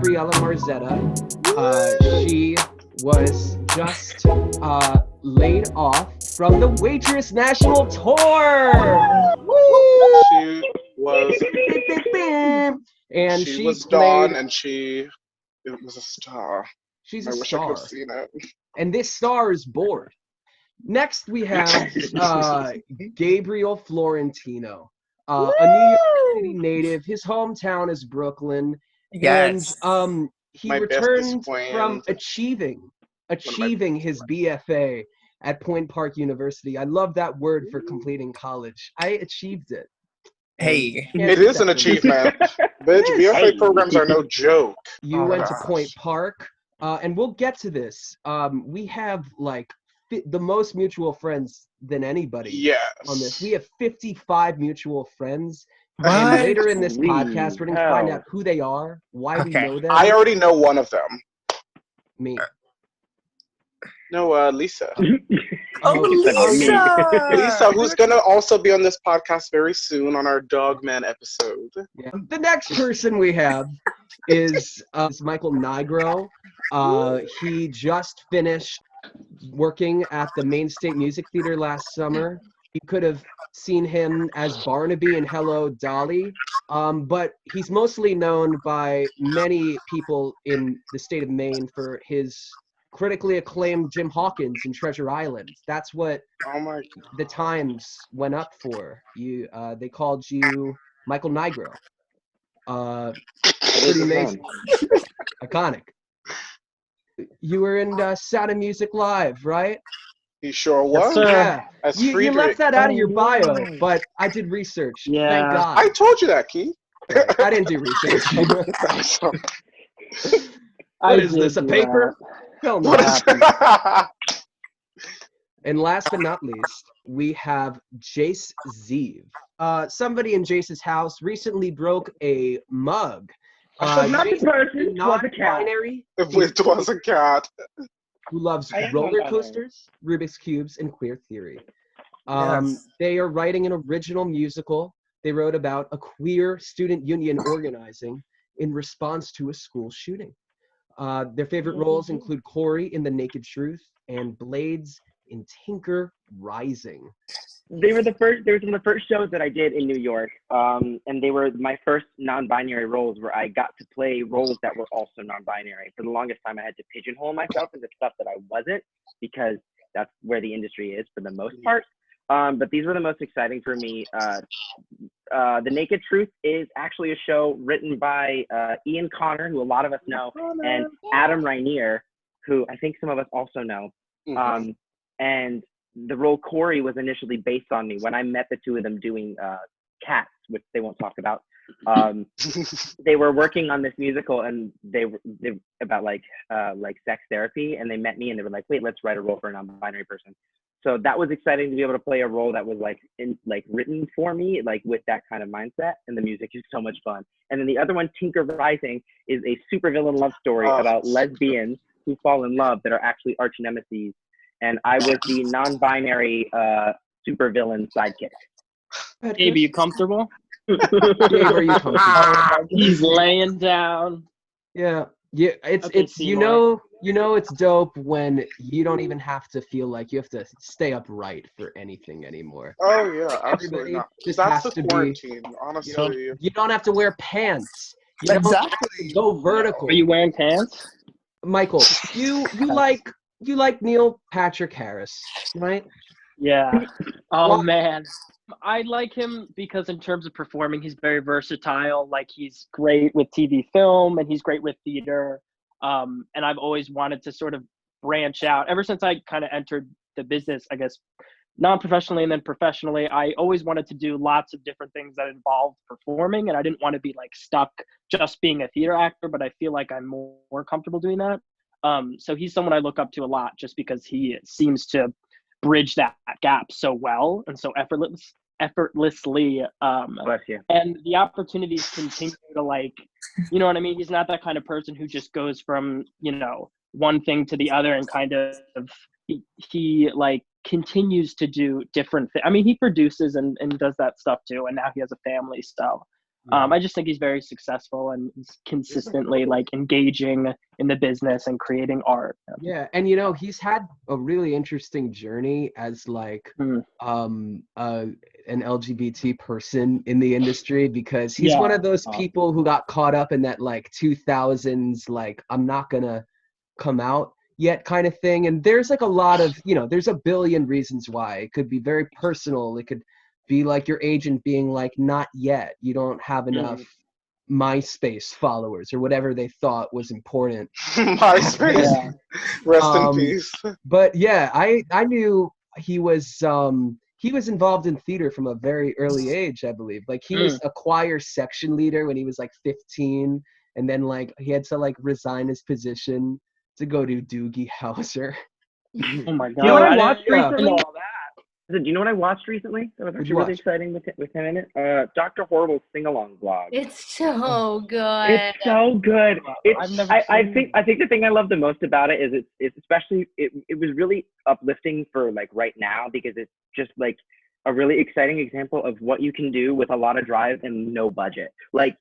Gabriella Marzetta. She was just laid off from the Waitress National Tour. She was, and she she was played, Dawn, and it was a star. she's I a wish I could have star. seen it. And this star is bored. Next, we have Gabriel Florentino, a New York City native. His hometown is Brooklyn. Yes. And he My returned bestest friend. from achieving his BFA at Point Park University. I love that word for completing college. I achieved it. Hey. Can't It take is that an from me. achievement. Bitch, It is. BFA programs are no joke. You Oh, went to gosh. Point Park, and we'll get to this. We have like the most mutual friends than anybody Yes. on this. We have 55 mutual friends. What? And later in this Holy podcast, we're going to find hell. out who they are, why we Okay. know them. I already know one of them. Me. No, Lisa. Oh, Lisa! Lisa, who's gonna also be on this podcast very soon on our Dogman episode. Yeah. The next person we have is Michael Nigro. He just finished working at the Main State Music Theater last summer. You could have seen him as Barnaby in Hello, Dolly, but he's mostly known by many people in the state of Maine for his critically acclaimed Jim Hawkins in Treasure Island. That's what Oh my the Times went up for. You, they called you Michael Nigro. Pretty amazing, iconic. You were in Sound of Music Live, right? He sure Yes, was. sir. Yeah. As You Friedrich. left that out of your Oh, bio, yeah. but I did research. Yeah. Thank God. I told you that, Keith. I didn't do research. So, What is this, a paper? Hell no. what is And last but not least, we have Jace Zeev. Somebody in Jace's house recently broke a mug. Not Jace the person, is it was a cat. non-binary, If it was a cat. who loves I am roller non-binary. coasters, Rubik's Cubes, and queer theory. Yes. They are writing an original musical. They wrote about a queer student union organizing in response to a school shooting. Their favorite roles include Corey in The Naked Truth and Blades in Tinker Rising. They were some of the first shows that I did in New York, and they were my first non-binary roles where I got to play roles that were also non-binary. For the longest time, I had to pigeonhole myself into stuff that I wasn't, because that's where the industry is for the most part. But these were the most exciting for me. The Naked Truth is actually a show written by Ian Connor, who a lot of us know, and Adam Rainier, who I think some of us also know. Mhm. And the role Corey was initially based on me when I met the two of them doing Cats, which they won't talk about. They were working on this musical, and they about like sex therapy, and they met me and they were like, wait, let's write a role for a non-binary person. So that was exciting to be able to play a role that was written for me, like with that kind of mindset, and the music is so much fun. And then the other one, Tinker Rising, is a supervillain love story about lesbians who fall in love that are actually arch nemesis. And I was the non-binary supervillain sidekick. Gabe, are you comfortable? Gabe, are you comfortable? He's laying down. Yeah, it's Okay, it's Seymour. you know it's dope when you don't even have to feel like you have to stay upright for anything anymore. Oh yeah, absolutely Everybody not. just That's has the to be, quarantine, honestly. You don't have to wear pants. You don't have to Exactly. go vertical. Are you wearing pants? Michael, you like Neil Patrick Harris, right? Yeah. Oh Well- man. I like him because in terms of performing, he's very versatile. Like he's great with TV film and he's great with theater. And I've always wanted to sort of branch out. Ever since I kind of entered the business, I guess, non-professionally and then professionally, I always wanted to do lots of different things that involved performing. And I didn't want to be like stuck just being a theater actor, but I feel like I'm more comfortable doing that. So he's someone I look up to a lot just because he seems to bridge that gap so well and so effortlessly. Bless you. And the opportunities continue to like, you know what I mean? He's not that kind of person who just goes from, one thing to the other and kind of, he like continues to do different things. I mean, he produces and does that stuff too. And now he has a family. So I just think he's very successful and he's consistently like engaging in the business and creating art. Yeah, and he's had a really interesting journey as like an LGBT person in the industry, because he's one of those people who got caught up in that like 2000s like I'm not gonna come out yet kind of thing. And there's like a lot of there's a billion reasons why. It could be very personal. It could be like your agent being like, not yet, you don't have enough MySpace followers or whatever they thought was important. MySpace. Rest in peace. But yeah, I knew he was involved in theater from a very early age, I believe. Like he was a choir section leader when he was like 15, and then like he had to like resign his position to go to Doogie Howser. Oh my god! Do you know what I watched recently? All that. Do you know what I watched recently? That was actually really exciting with him in it. Dr. Horrible's sing-along vlog. It's so good. It's so good. I think the thing I love the most about it is it's especially it was really uplifting for like right now, because it's just like a really exciting example of what you can do with a lot of drive and no budget. Like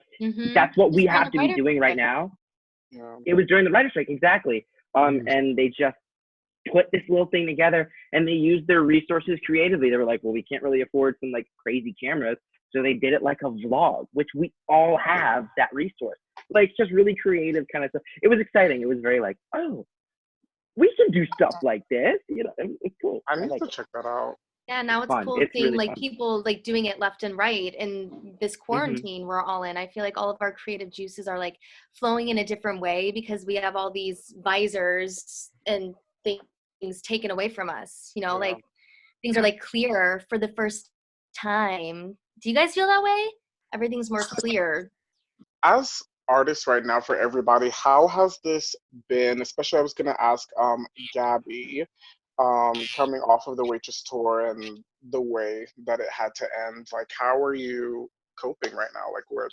that's what we have to be doing right now. Yeah. It was during the writer's strike, exactly. And they just put this little thing together, and they used their resources creatively. They were like, well, we can't really afford some like crazy cameras, so they did it like a vlog, which we all have that resource. Like just really creative kind of stuff. It was exciting. It was very like, oh, we can do stuff like this. It's cool. I need to check that out. Yeah, now it's cool seeing really like people like doing it left and right in this quarantine we're all in. I feel like all of our creative juices are like flowing in a different way because we have all these visors and things taken away from us. Like things are like clearer for the first time. Do you guys feel that way? Everything's more clear. As artists right now, for everybody, how has this been? Especially I was gonna ask Gabby, coming off of the Waitress tour and the way that it had to end. Like, how are you coping right now? Like, what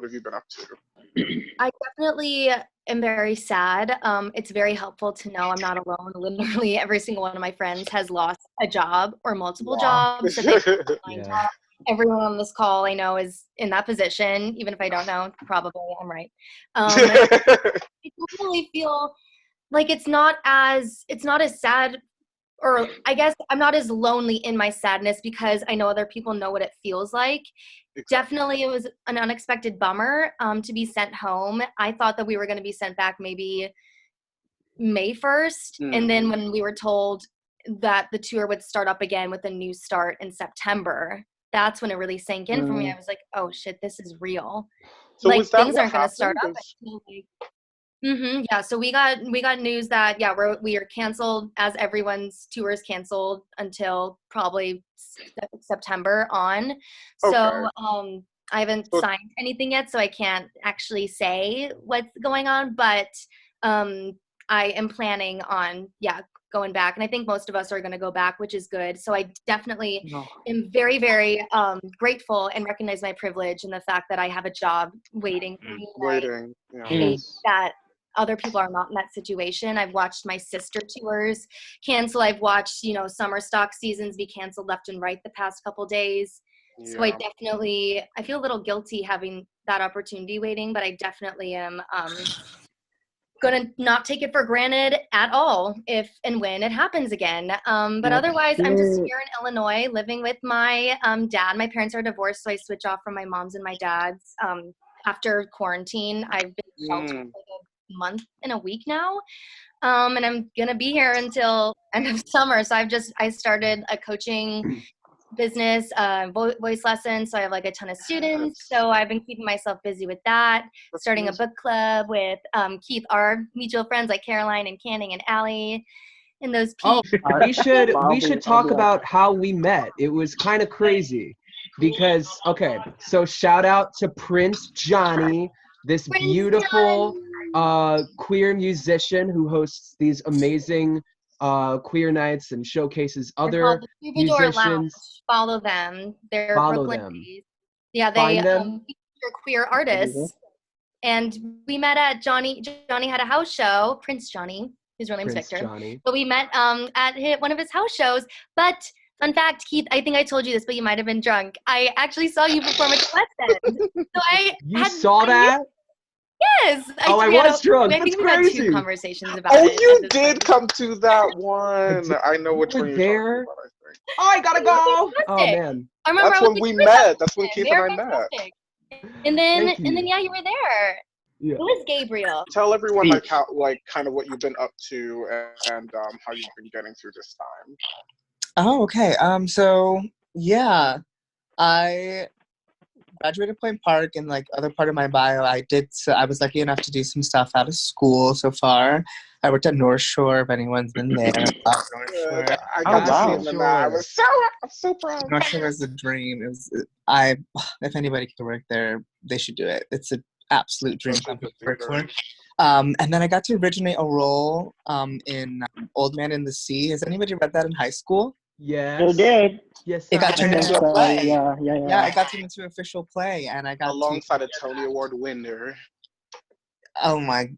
have you been up to? I definitely am very sad. It's very helpful to know I'm not alone. Literally every single one of my friends has lost a job or multiple jobs. So everyone on this call I know is in that position, even if I don't know, probably I'm right. I definitely feel like it's not as sad, or I guess I'm not as lonely in my sadness because I know other people know what it feels like. Exactly. Definitely it was an unexpected bummer to be sent home. I thought that we were going to be sent back maybe May 1st. And then when we were told that the tour would start up again with a new start in September, that's when it really sank in for me. I was like, oh shit, this is real. So like things aren't going to start up. Yeah, so we got news that we are canceled, as everyone's tour is canceled until probably September on. Okay. So I haven't signed anything yet, so I can't actually say what's going on, but I am planning on going back, and I think most of us are going to go back, which is good. So I definitely am very, very grateful and recognize my privilege and the fact that I have a job waiting for me. That other people are not in that situation. I've watched my sister tours cancel. I've watched, summer stock seasons be canceled left and right the past couple days. Yeah. So I feel a little guilty having that opportunity waiting, but I definitely am gonna not take it for granted at all if and when it happens again. But otherwise, I'm just here in Illinois living with my dad. My parents are divorced, so I switch off from my mom's and my dad's. After quarantine, I've been sheltered for like a month and a week now, and I'm gonna be here until end of summer. So I started a coaching business, voice lessons, so I have like a ton of students, so I've been keeping myself busy with that. Starting a book club with Keith, our mutual friends like Caroline and Canning and Allie and those people. We should talk about how we met. It was kind of crazy because so shout out to Prince Johnny, this beautiful queer musician who hosts these amazing queer nights and showcases other musicians. Lounge. Follow them. They're Brooklyn-based. Yeah, they are queer artists. And we met at Johnny had a house show, Prince Johnny, his real name's Victor. But we met at one of his house shows. But Fun fact, Keith, I think I told you this, but you might have been drunk. I actually saw you perform at the West End. So You saw that? Yes. Oh, I was drunk. I That's think we've had crazy. 2 conversations about Oh, it. you at this did point. come to that one. I know which You one were you're there? talking about, I think. Oh, I gotta go. Oh Fantastic. man. I remember That's I was when like, we "Where's that met. That's when person? Keith They and are I met. fantastic." And then Thank you. yeah, you were there. Yeah. Who is Gabriel? Tell everyone Speech. like how, like kind of what you've been up to and how you've been getting through this time. Oh, okay. So yeah, I graduated Point Park, and like other part of my bio, I was lucky enough to do some stuff out of school so far. I worked at North Shore. If anyone's been there, North Shore. Good. I Oh, got to see wow. him in that. I'm so proud. North Shore was a dream. If anybody could work there, they should do it. It's an absolute dream Such a company good to work theater. for. And then I got to originate a role in Old Man in the Sea. Has anybody read that in high school? Yes. Sure did. Yes. It got I turned have. into a play. Yeah. Yeah, I got turned into an official play, and I got Alongside to. a Tony Award winner. Oh my!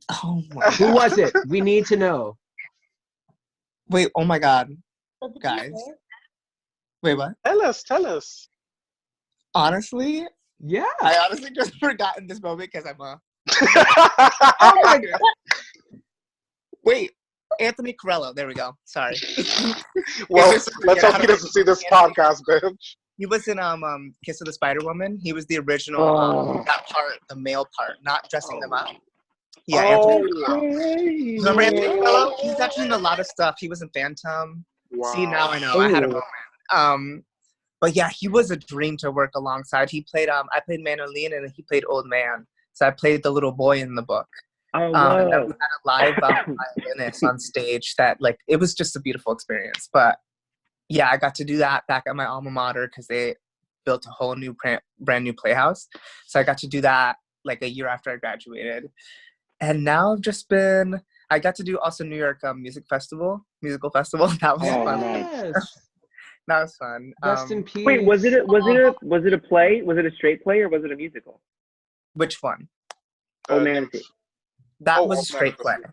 Who was it? We need to know. Wait! Oh my God, guys! Wait, what? Tell us. Honestly, Yeah. I honestly just forgot in this moment because I'm a. Oh my God. Wait, Anthony Corello. There we go. Sorry. Well, Is this- let's yeah, hope he doesn't see this podcast, bitch. He was in Kiss of the Spider Woman. He was the original Oh. that part, the male part, not dressing them up. Yeah, Oh, Anthony. Remember Anthony Corello? He's actually in a lot of stuff. He was in Phantom. wow. See, now I know. I had a moment. But yeah, he was a dream to work alongside. He played I played Manoline and he played Old Man. So I played the little boy in the book. Oh, And then we whoa. had a live violinist on stage that like it was just a beautiful experience. But yeah, I got to do that back at my alma mater because they built a whole new brand new playhouse. So I got to do that like a year after I graduated. And now I got to do also New York musical festival. That was Oh, fun. Yes. That was fun. Rest in peace. Wait, was it a play? Was it a straight play or was it a musical? Which one? Old Man and the Sea. That Oh, was a Old Man straight and the play. Sea.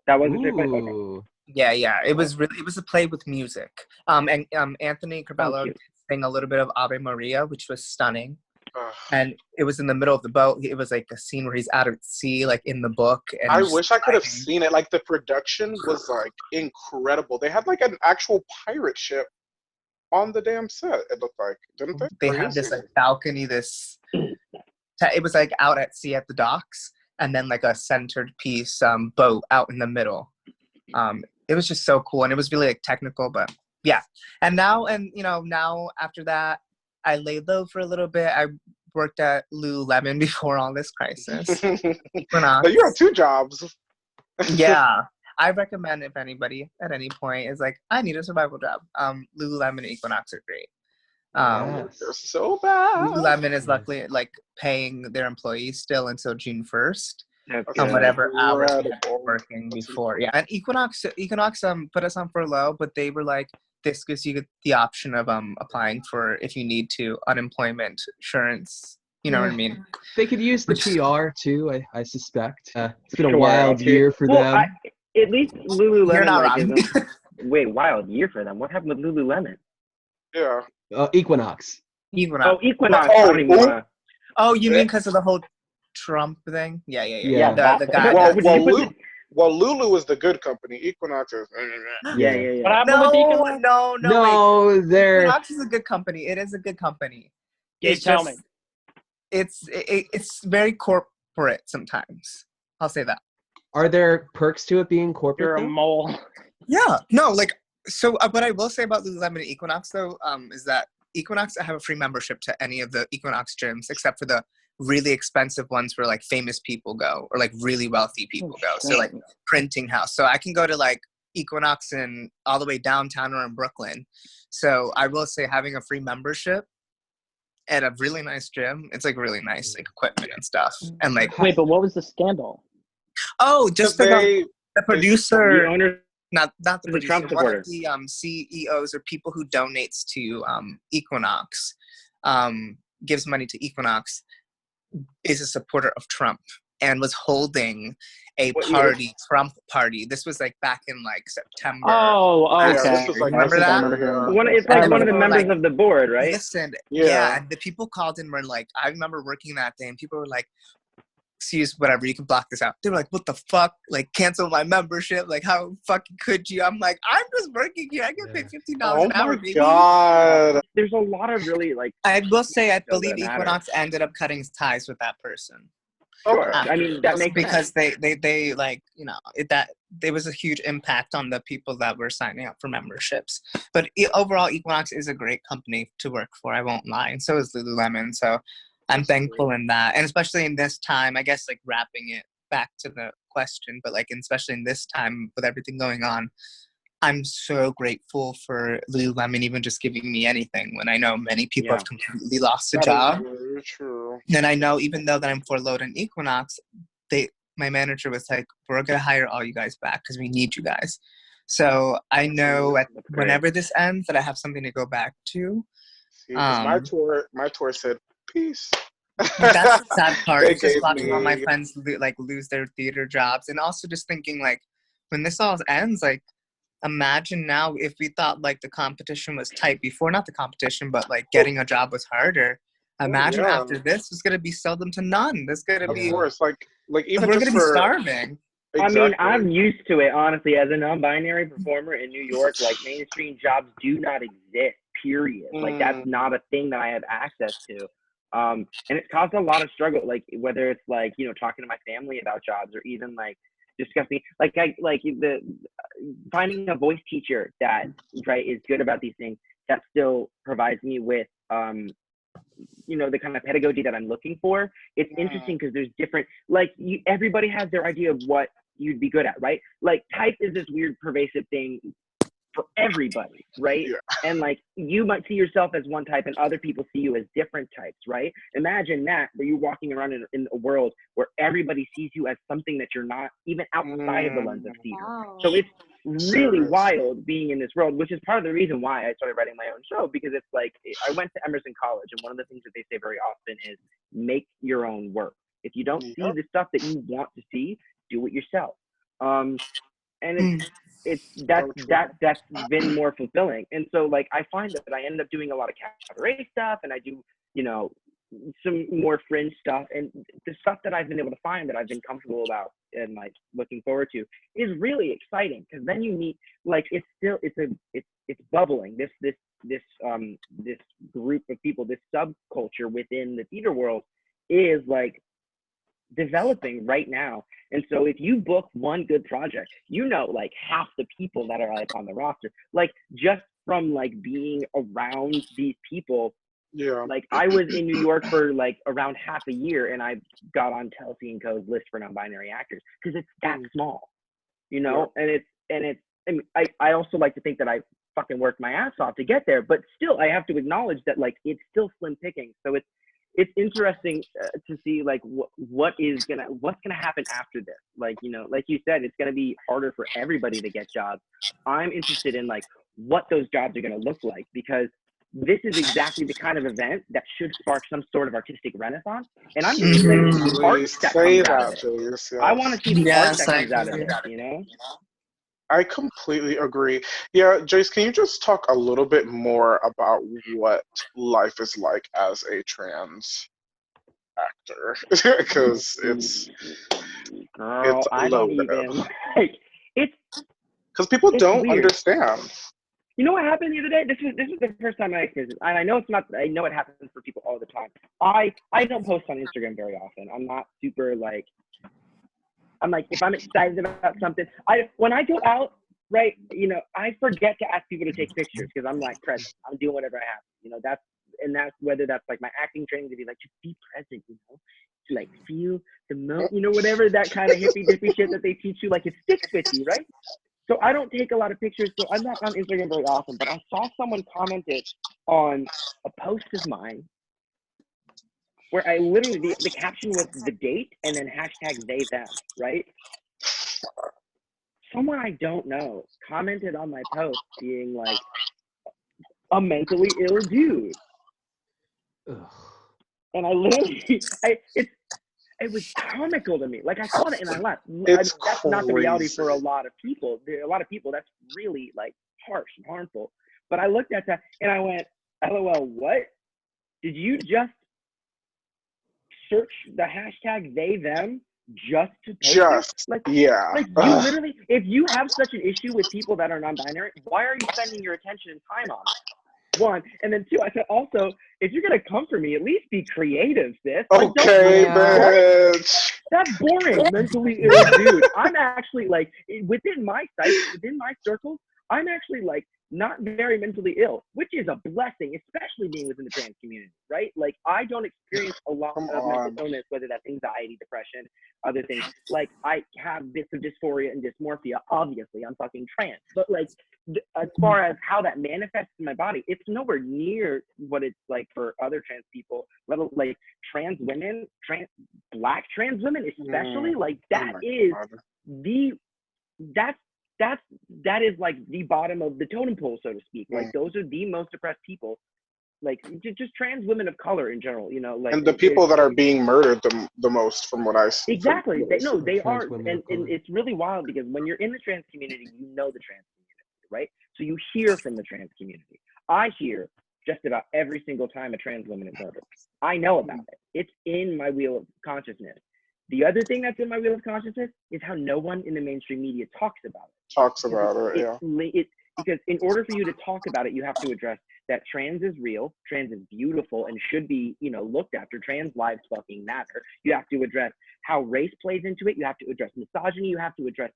That was a straight play? Okay. Ooh. Yeah. It was a play with music. And Anthony Cabello cute. sang a little bit of Ave Maria, which was stunning. Ugh. And it was in the middle of the boat. It was like a scene where he's out at sea, like in the book. And I just wish I could have sliding. seen it. Like the production was like incredible. They had like an actual pirate ship on the damn set. It looked like, didn't they? They had this like balcony. It was like out at sea at the docks, and then like a centered piece boat out in the middle. It was just so cool, and it was really like technical, but yeah. And now after that, I laid low for a little bit. I worked at Lululemon before all this crisis. Equinox. But you had 2 jobs. Yeah. I recommend if anybody at any point is like, I need a survival job. Lululemon and Equinox are great. Yes. They're so bad. Lululemon is luckily like paying their employees still until June 1st. That's That's On good. whatever hours we had incredible. working That's before. incredible. Yeah. And Equinox put us on furlough, but they were like, this gives you the option of applying for, if you need to, unemployment insurance. You know what I mean? They could use the Which- PR too, I suspect. It's been a Sure, wild okay. year for Well, them. at least Lululemon. You're not like, wrong. isn't- Wait, wild year for them. What happened with Lululemon? Yeah. Equinox. Equinox. Oh, Equinox. Oh, I don't even wanna- Oh, you mean because of the whole Trump thing? Yeah. Yeah. The guy. Well, Did well, you put Lulu, well, Lulu is the good company. Equinox is. Yeah. What happened with Equinox? No. No, they're Equinox is a good company. It is a good company. Gabe, It's tell just, me. it's very corporate sometimes. I'll say that. are there perks to it being corporate? You're a though? mole. Yeah. No, like, so what I will say about Lululemon and Equinox, though, is that Equinox, I have a free membership to any of the Equinox gyms, except for the really expensive ones where, like, famous people go or, like, really wealthy people go. So, like, Printing House. So I can go to, like, Equinox in all the way downtown or in Brooklyn. So I will say having a free membership at a really nice gym, it's, like, really nice, like, equipment and stuff. And, like, Wait, but what was the scandal? just They, the producer... The owner not the is a Trump producer, one of supporter. the CEOs or people who donates to Equinox, gives money to Equinox, is a supporter of Trump. and was holding a What year? party, Trump party. This was like back in like September. Oh, Yeah, okay. this was like Remember this that? year, yeah. It's I like one of the remember. members Like, of the board, right? Listen, Yeah. and the people called in were like, I remember working that day, and people were like, excuse whatever, you can block this out. They were like, what the fuck? Like, cancel my membership? Like, how fucking could you? I'm like, I'm just working here. I get paid $15 Oh an hour, my baby. god. There's a lot of really like. I will say, I Does believe it matter? Equinox ended up cutting ties with that person. Sure. Okay. I mean, that makes because sense. they like, you know, that there was a huge impact on the people that were signing up for memberships. But overall, Equinox is a great company to work for. I won't lie, and so is Lululemon. So I'm thankful in that, and especially in this time, I guess, like wrapping it back to the question, but like especially in this time with everything going on, I'm so grateful for Lululemon even just giving me anything when I know many people have completely lost a That job. is very true. And I know even though that I'm for Load and Equinox, my manager was like, we're going to hire all you guys back because we need you guys. So I know whenever this ends that I have something to go back to. See, 'cause my tour said peace. That's the sad part. They It's just gave watching all my me- friends lose their theater jobs, and also just thinking like, when this all ends, like, imagine now if we thought like the competition was tight before, not the competition, but like getting a job was harder. Imagine yeah. after this, it's gonna be seldom to none. There's gonna Of be, course, like even we're just gonna be for starving. exactly. I mean, I'm used to it, honestly. As a non-binary performer in New York, like, mainstream jobs do not exist, period. Like, that's not a thing that I have access to. And it's caused a lot of struggle, like, whether it's, like, you know, talking to my family about jobs or even, like, discussing, like, finding a voice teacher that, right, is good about these things, that still provides me with, you know, the kind of pedagogy that I'm looking for. It's interesting because there's different, like, everybody has their idea of what you'd be good at, right? Like, type is this weird pervasive thing for everybody, right? Yeah. And like, you might see yourself as one type and other people see you as different types, right? Imagine that, where you're walking around in a world where everybody sees you as something that you're not, even outside of the lens of theater. Wow. So it's really Serious. wild being in this world, which is part of the reason why I started writing my own show, because it's like, I went to Emerson College, and one of the things that they say very often is make your own work. If you don't see the stuff that you want to see, do it yourself. And that's been more fulfilling. And so, like, I find that I end up doing a lot of cabaret stuff, and I do, you know, some more fringe stuff, and the stuff that I've been able to find that I've been comfortable about and like looking forward to is really exciting, because then you meet, like, it's bubbling, this group of people, this subculture within the theater world is like developing right now. And so if you book one good project, you know, like half the people that are like on the roster, like just from like being around these people. Yeah. Like, I was in New York for like around half a year, and I got on Telsey & Co.'s list for non-binary actors because it's that small, you know. Yeah. And it's I mean, I also like to think that I fucking worked my ass off to get there, but still I have to acknowledge that, like, it's still slim picking. So it's interesting to see, like, what's gonna happen after this. Like, you know, like you said, it's gonna be harder for everybody to get jobs. I'm interested in like what those jobs are gonna look like, because this is exactly the kind of event that should spark some sort of artistic renaissance. And I'm just excited to see the art Please that say comes out of that, it. please. Yes. I want to see the art that I comes out of agree. it, you know? I completely agree. Yeah, Jace, can you just talk a little bit more about what life is like as a trans actor? Because Girl, I don't loaded. even, like, it's Because people don't weird. understand. You know what happened the other day? This was the first time I experienced it. And I know it's not, I know it happens for people all the time. I don't post on Instagram very often. I'm not super, like, I'm like, if I'm excited about something, when I go out, right, you know, I forget to ask people to take pictures because I'm like present. I'm doing whatever I have. You know, that's whether that's like my acting training to be like, just be present, you know, to like feel the moment, you know, whatever that kind of hippy dippy shit that they teach you, like, it sticks with you, right? So I don't take a lot of pictures, so I'm not on Instagram very often, but I saw someone commented on a post of mine where I literally, the caption was the date and then hashtag they, them, right? Someone I don't know commented on my post being like, a mentally ill dude. Ugh. And I literally, it was comical to me. Like I saw it and I laughed. It's that's not the reality for a crazy. lot of people. A lot of people, that's really like harsh and harmful. But I looked at that and I went, LOL, what? Did you just search the hashtag they, them just to post Just, it? Like yeah. you literally, if you have such an issue with people that are non-binary, why are you spending your attention and time on it? One, and then two, I said also, if you're gonna come for me, at least be creative, sis. Like, Okay, Yeah. bitch. that's boring, mentally ill dude. I'm actually like, within my sight, within my circles, I'm actually like not very mentally ill, which is a blessing, especially being within the trans community, right? Like I don't experience a lot Come of on. mental illness, whether that's anxiety, depression, other things. Like I have bits of dysphoria and dysmorphia. Obviously, I'm fucking trans, but like as far as how that manifests in my body, it's nowhere near what it's like for other trans people. Like trans women, black trans women, especially. Like that is the that is like the bottom of the totem pole, so to speak. Like those are the most oppressed people. Like just trans women of color in general, you know, like and the people that are being murdered the most, from what I see. Exactly. They Trans are, women and of color. it's really wild because when you're in the trans community, you know the trans community, right? So you hear from the trans community. I hear just about every single time a trans woman is murdered. I know about it. It's in my wheel of consciousness. The other thing that's in my wheel of consciousness is how no one in the mainstream media talks about it. Talks about it, yeah. Because in order for you to talk about it, you have to address that trans is real, trans is beautiful, and should be, you know, looked after. Trans lives fucking matter. You have to address how race plays into it. You have to address misogyny. You have to address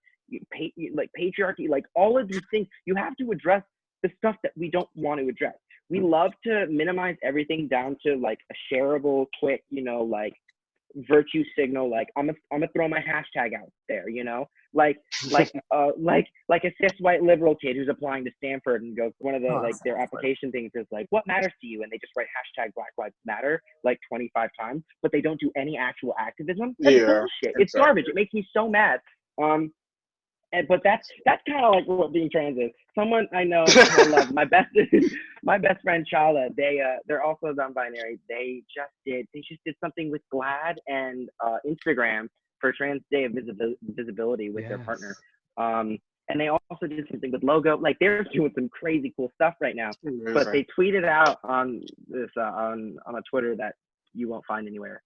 like patriarchy, like all of these things. You have to address the stuff that we don't want to address. We love to minimize everything down to like a shareable, quick, you know, like virtue signal, like I'm gonna throw my hashtag out there, you know, like a cis white liberal kid who's applying to Stanford and goes, one of the like their application things is like, what matters to you, and they just write hashtag Black Lives Matter like 25 times, but they don't do any actual activism. That's bullshit. Exactly. It's garbage. It makes me so mad. But that's kind of like what being trans is. Someone I know, I love, my best friend Chala. They're also non-binary. They just did something with GLAAD and Instagram for Trans Day of Visibility with their partner. And they also did something with Logo. Like they're doing some crazy cool stuff right now. But they tweeted out on this on a Twitter that you won't find anywhere.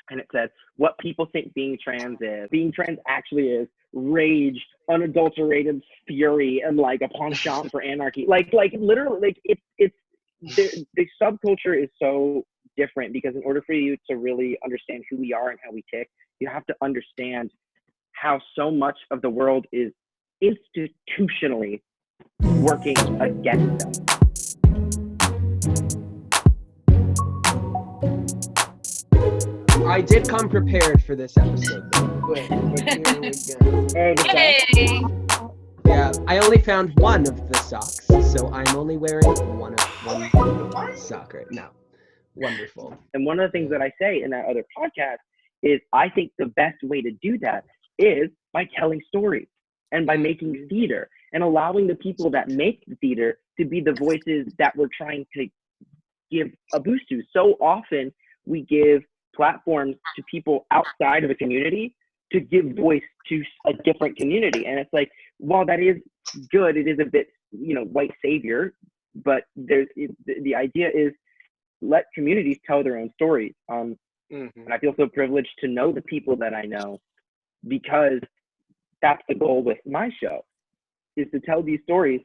And it says, what people think being trans is. Being trans actually is rage, unadulterated fury, and like a penchant for anarchy. Like literally, like it's the subculture is so different because in order for you to really understand who we are and how we tick, you have to understand how so much of the world is institutionally working against us. I did come prepared for this episode, though. But here we go. Yay! Yeah, I only found one of the socks, so I'm only wearing one sock right now. Wonderful. And one of the things that I say in that other podcast is I think the best way to do that is by telling stories and by making theater and allowing the people that make the theater to be the voices that we're trying to give a boost to. So often we give platforms to people outside of a community to give voice to a different community. And it's like, while that is good, it is a bit, you know, white savior, but the idea is let communities tell their own stories. And I feel so privileged to know the people that I know, because that's the goal with my show, is to tell these stories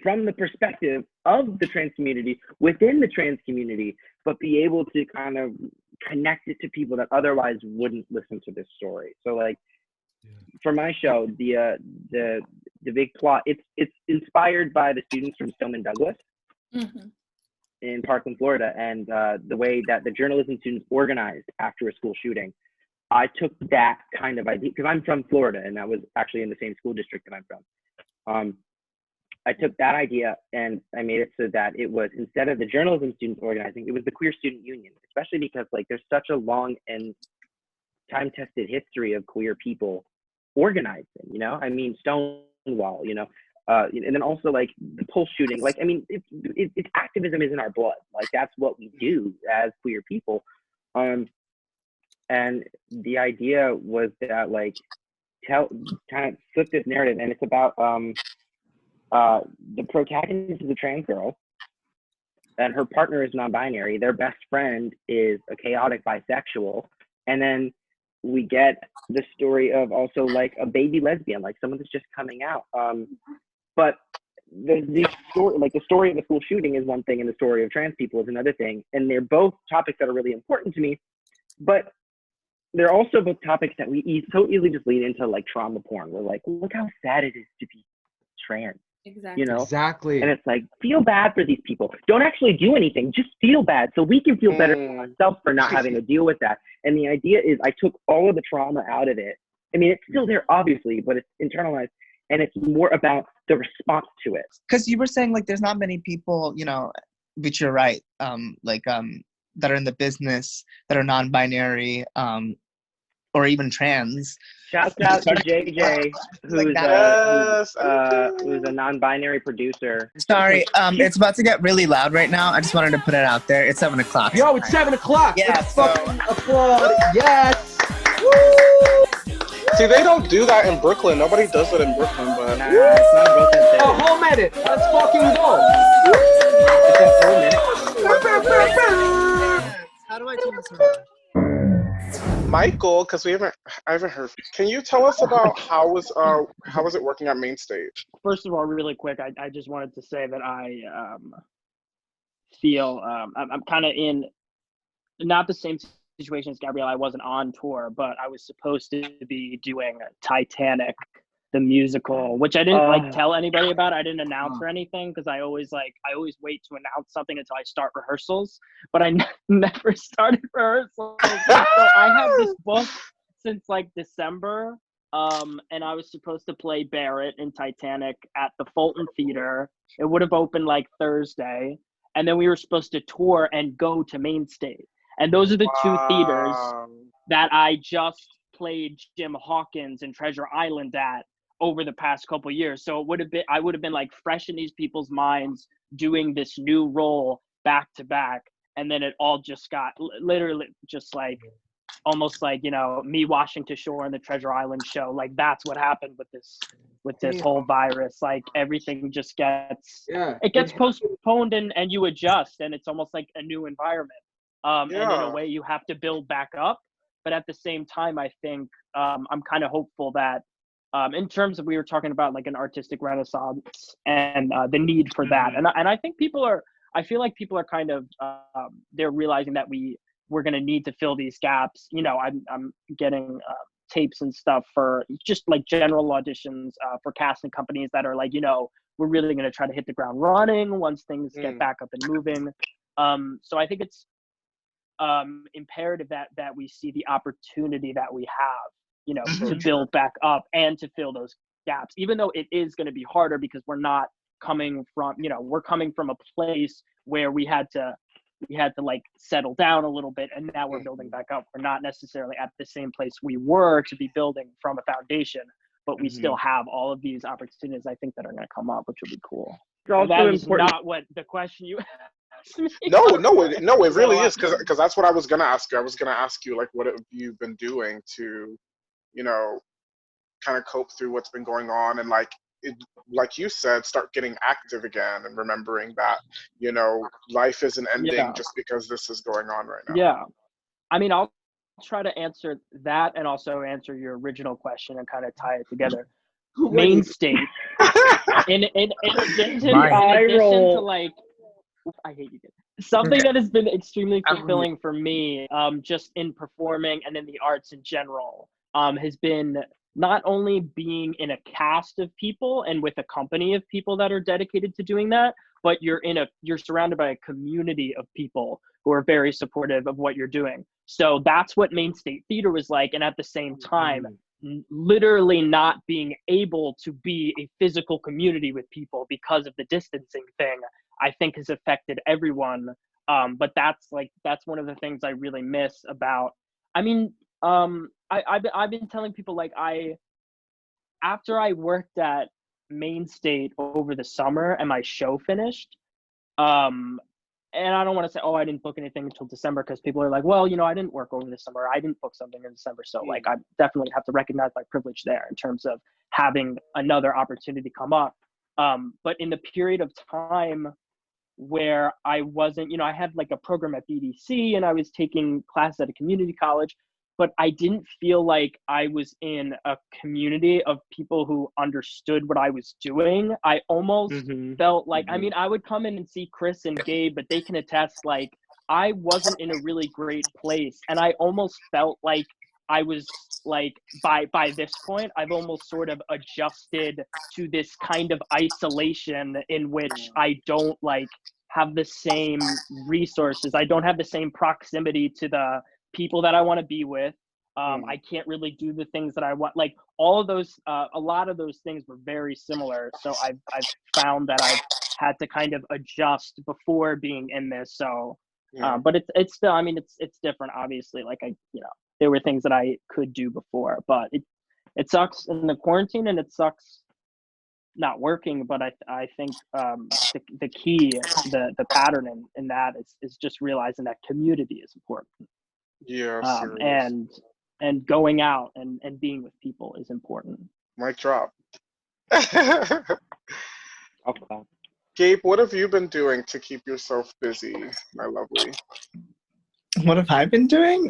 from the perspective of the trans community within the trans community, but be able to kind of connect it to people that otherwise wouldn't listen to this story. So like for my show, the big plot, it's inspired by the students from Stoneman Douglas in Parkland, Florida, and the way that the journalism students organized after a school shooting. I took that kind of idea, because I'm from Florida, and that was actually in the same school district that I'm from. I took that idea and I made it so that it was, instead of the journalism students organizing, it was the queer student union, especially because like there's such a long and time-tested history of queer people organizing, you know? I mean, Stonewall, you know, and then also like the Pulse shooting. Like, I mean, it's activism is in our blood. Like that's what we do as queer people. And the idea was that like kind of flip this narrative, and it's about the protagonist is a trans girl, and her partner is non-binary. Their best friend is a chaotic bisexual, and then we get the story of also like a baby lesbian, like someone that's just coming out. But the story, like the story of the school shooting is one thing, and the story of trans people is another thing, and they're both topics that are really important to me. But they're also both topics that we so easily just lead into like trauma porn. We're like, look how sad it is to be trans. Exactly. You know? Exactly. And it's like, feel bad for these people. Don't actually do anything. Just feel bad so we can feel better for ourselves for not having to deal with that. And the idea is I took all of the trauma out of it. I mean, it's still there, obviously, but it's internalized. And it's more about the response to it. Because you were saying, like, there's not many people, you know, which you're right, that are in the business, that are non-binary, or even trans. Shouts out to JJ, who's a non-binary producer. Sorry, it's about to get really loud right now. I just wanted to put it out there. It's 7 o'clock. Yo, it's 7 o'clock. Yeah, Let's fucking applaud. Yes. Woo! See, they don't do that in Brooklyn. Nobody does it in Brooklyn, but Nah, it's not a Brooklyn thing. A whole minute. Let's fucking go. It's a whole minute. How do I turn this around? Michael, because I haven't heard. Can you tell us about how was it working at Main Stage? First of all, really quick, I just wanted to say that I feel I'm kind of in not the same situation as Gabrielle. I wasn't on tour, but I was supposed to be doing Titanic, the musical, which I didn't tell anybody about. I didn't announce or anything because I always wait to announce something until I start rehearsals, but I never started rehearsals. So I have this book since like December, and I was supposed to play Barrett in Titanic at the Fulton Theater. It would have opened like Thursday, and then we were supposed to tour and go to Main Stage. And those are the two theaters that I just played Jim Hawkins and Treasure Island at over the past couple of years. So I would have been like fresh in these people's minds doing this new role back to back. And then it all just got literally just like, almost like, you know, me washing to shore in the Treasure Island show. Like that's what happened with this whole virus. Like everything just gets postponed and you adjust, and it's almost like a new environment. And in a way you have to build back up. But at the same time, I think I'm kind of hopeful that in terms of, we were talking about like an artistic renaissance and the need for that. And I think I feel like people are kind of, they're realizing that we're going to need to fill these gaps. You know, I'm getting tapes and stuff for just like general auditions for casting companies that are like, you know, we're really going to try to hit the ground running once things get back up and moving. So I think it's imperative that we see the opportunity that we have, you know, to build back up and to fill those gaps, even though it is going to be harder because we're coming from a place where we had to like settle down a little bit, and now we're building back up. We're not necessarily at the same place we were to be building from a foundation, but we still have all of these opportunities, I think, that are going to come up, which would be cool. It's also that is important. not what the question you asked me. No, it really is, because that's what I was gonna ask you. I was gonna ask you, like, what have you been doing to, you know, kind of cope through what's been going on, and like you said, start getting active again and remembering that, you know, life isn't ending just because this is going on right now. Yeah, I mean, I'll try to answer that and also answer your original question and kind of tie it together. Main State, in addition to like, I hate you. Something that has been extremely fulfilling for me, just in performing and in the arts in general, has been not only being in a cast of people and with a company of people that are dedicated to doing that, but you're surrounded by a community of people who are very supportive of what you're doing. So that's what Main State Theater was like. And at the same time, literally not being able to be a physical community with people because of the distancing thing, I think has affected everyone. But that's one of the things I really miss about, I mean, I've been telling people, like, after I worked at Main State over the summer and my show finished, and I don't want to say, oh, I didn't book anything until December, because people are like, well, I didn't work over the summer. I didn't book something in December. So like, I definitely have to recognize my privilege there in terms of having another opportunity come up. But in the period of time where I wasn't, I had like a program at BDC and I was taking classes at a community college, but I didn't feel like I was in a community of people who understood what I was doing. I almost felt like, I mean, I would come in and see Chris and Gabe, but they can attest, like, I wasn't in a really great place. And I almost felt like I was like, by this point, I've almost sort of adjusted to this kind of isolation in which I don't like have the same resources. I don't have the same proximity to the people that I want to be with. I can't really do the things that I want. Like all of those, a lot of those things were very similar. So I've found that I've had to kind of adjust before being in this. So, but it's still, I mean, it's different, obviously. Like there were things that I could do before, but it sucks in the quarantine and it sucks not working. But I think the key, the pattern in that is just realizing that community is important. Yeah, and going out and being with people is important. Mic drop. Okay. Gabe, what have you been doing to keep yourself busy, my lovely? What have I been doing?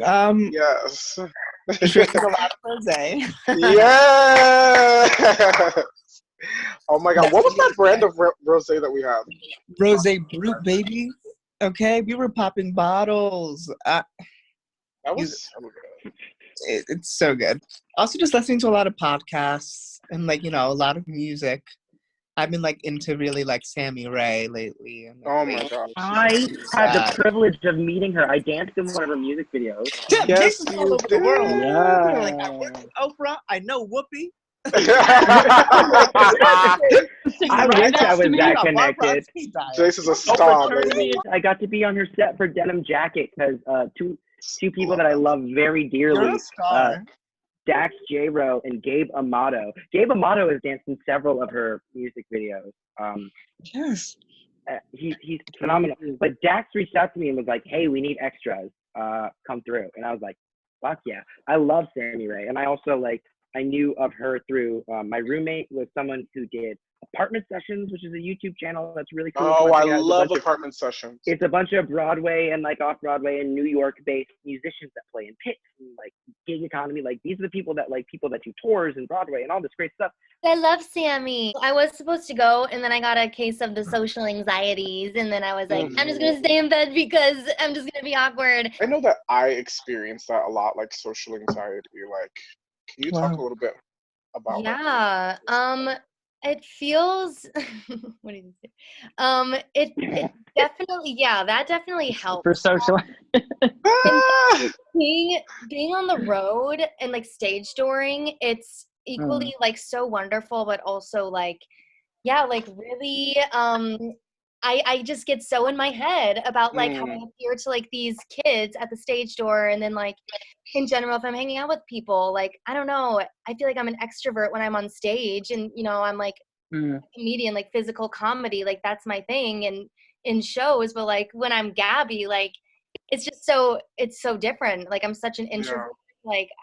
Yes. Drinking a lot of rosé. Yes. Oh my God, what was that brand of rosé that we had? Rosé Brut, baby. Okay, we were popping bottles. That was so good. It's so good. Also, just listening to a lot of podcasts and like a lot of music. I've been like into really like Sammy Ray lately. And, oh my gosh. I had the privilege of meeting her. I danced in one of her music videos. Damn, Yes, Jason's all over the world. You're like, I work with Oprah. I know Whoopi. I wish I was that connected. Jason's a star, baby. I got to be on her set for Denim Jacket because two people that I love very dearly. You're a star. Dax J-Ro and Gabe Amato. Gabe Amato has danced in several of her music videos. Yes. He's phenomenal. But Dax reached out to me and was like, hey, we need extras. Come through. And I was like, fuck yeah. I love Sammy Ray. And I also I knew of her through my roommate was someone who did Apartment Sessions, which is a YouTube channel that's really cool. Oh, I love Apartment Sessions. It's a bunch of Broadway and off-Broadway and New York-based musicians that play in pits and gig economy. These are the people that do tours and Broadway and all this great stuff. I love Sammy. I was supposed to go, and then I got a case of the social anxieties, and then I was like, I'm just gonna stay in bed because I'm just gonna be awkward. I know that I experienced that a lot, social anxiety. Can you talk a little bit about that? Yeah. It feels what did you say? It definitely, that definitely helps. For social being on the road and stage touring, it's equally so wonderful, but also really I just get so in my head about how I appear to these kids at the stage door, and then in general if I'm hanging out with people, I don't know, I feel like I'm an extrovert when I'm on stage, and I'm a comedian, physical comedy, that's my thing, and in shows, but when I'm Gabby, it's just it's so different. I'm such an introvert.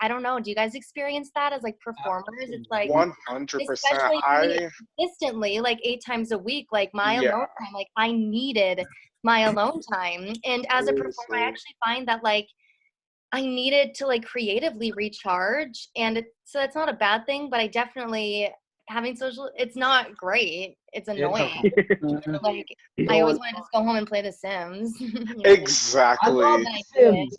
I don't know, do you guys experience that as performers? It's 100%. Especially consistently 8 times a week, my alone time, I needed my alone time, and as a performer I actually find that I needed to creatively recharge, and so that's not a bad thing, but I definitely having social, it's not great, it's annoying. I always want to just go home and play The Sims. Exactly. I love Sims.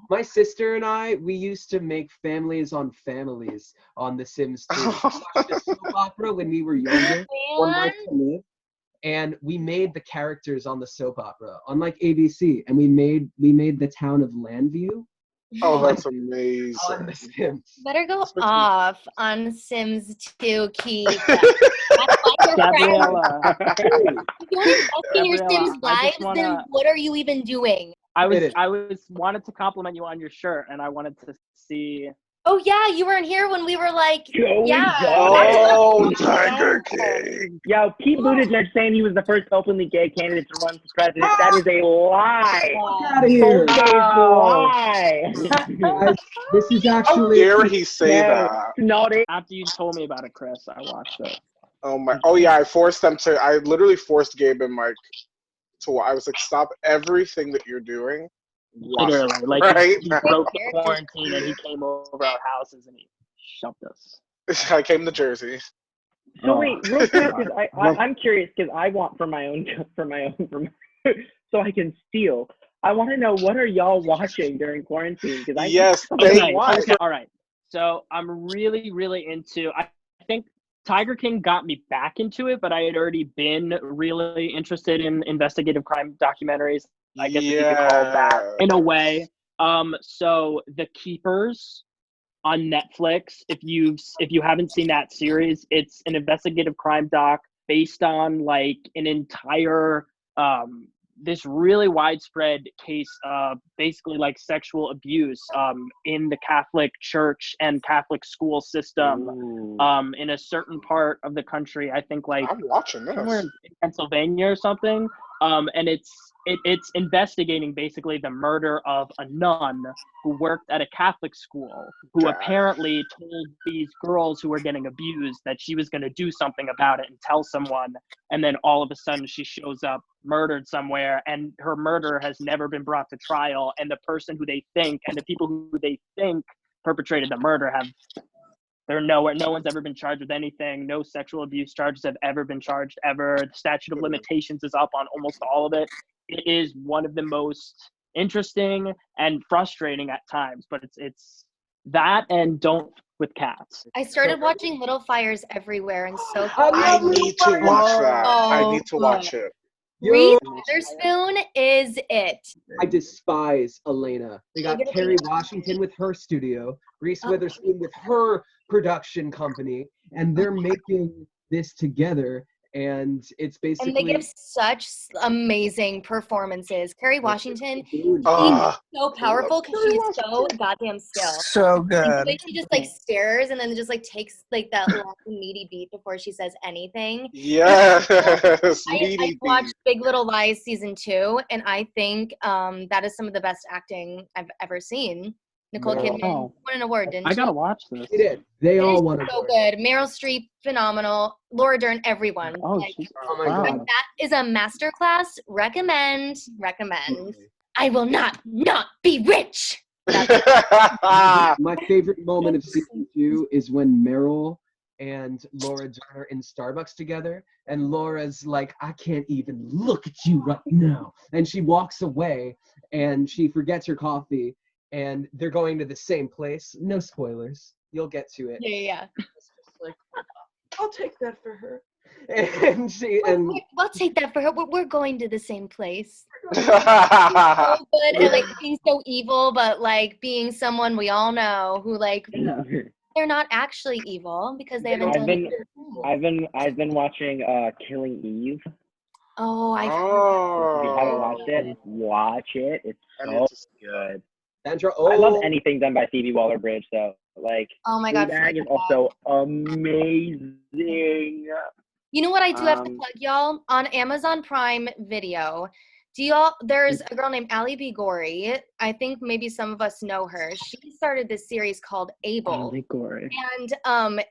My sister and I, we used to make families on families on The Sims too. We watched a soap opera when we were younger, One Life to Live, and we made the characters on the soap opera, unlike ABC, and we made the town of Landview. Oh, that's amazing. On The Sims. Better go off on Sims 2, Keith. Gabriella. If you want to invest in your Sims lives, then what are you even doing? I wanted to compliment you on your shirt, and I wanted to see Oh yeah, you weren't here when we were like, Joey yeah. Oh, Tiger King. Yo, Pete Buttigieg saying he was the first openly gay candidate to run for president. That is a lie. Out of here. Lie. Guys, this is How actually dare he say No, that? not it. After you told me about it, Chris, I watched it. Oh my! Oh yeah, I literally forced Gabe and Mike to. I was like, stop everything that you're doing. Watch Literally, it like right he now. broke the quarantine and he came over our houses and he shoved us. I came to Jersey. So wait, real quick, God. because I'm curious because I want for my own so I can steal. I want to know, what are y'all watching during quarantine? Because I Yes, Okay, watch. okay, all right. So I'm really, really into. I think Tiger King got me back into it, but I had already been really interested in investigative crime documentaries. I guess if you could call it that in a way. So The Keepers on Netflix. If you haven't seen that series, it's an investigative crime doc based on like an entire this really widespread case of basically like sexual abuse in the Catholic Church and Catholic school system in a certain part of the country. I think like I'm watching this. somewhere in Pennsylvania or something. And it's investigating basically the murder of a nun who worked at a Catholic school, who apparently told these girls who were getting abused that she was going to do something about it and tell someone. And then all of a sudden she shows up murdered somewhere, and her murder has never been brought to trial. And the person who they think, and the people who they think perpetrated the murder they're nowhere. No one's ever been charged with anything. No sexual abuse charges have ever been charged ever. The statute of limitations is up on almost all of it. It is one of the most interesting and frustrating at times, but it's that and Don't with Cats. I started watching Little Fires Everywhere, and so I need to watch that. I need to watch it. Reese Witherspoon is it. I despise Elena. They got Kerry Washington with her studio, Reese Witherspoon with her production company, and they're making this together. And it's basically. And they give such amazing performances. Kerry Washington, she's so powerful because she's so goddamn still. So good. And the way she just like stares and then just like takes like that long meaty beat before she says anything. Yes, I watched Big Little Lies season 2, and I think that is some of the best acting I've ever seen. Nicole Kidman won an award, didn't she? I gotta watch this. They did. They all won an so award. good. Meryl Streep, phenomenal. Laura Dern, everyone. Oh, like, my God. that is a masterclass. Recommend. I will not be rich. My favorite moment of season 2 is when Meryl and Laura Dern are in Starbucks together, and Laura's like, I can't even look at you right now. And she walks away, and she forgets her coffee, and they're going to the same place. No spoilers. You'll get to it. Yeah. It's just like, I'll take that for her. And We'll take that for her. We're going to the same place. So good, and like being so evil, but like being someone we all know who like they're not actually evil because they haven't done it. I've been watching Killing Eve. Oh, If you haven't watched it, watch it. It's so good. Sandra, I love anything done by Phoebe Waller-Bridge, though. Like, oh my God, Fleabag is also amazing. You know what I do have to plug, y'all? On Amazon Prime Video, there's a girl named Ali B. Gorey. I think maybe some of us know her. She started this series called Able. And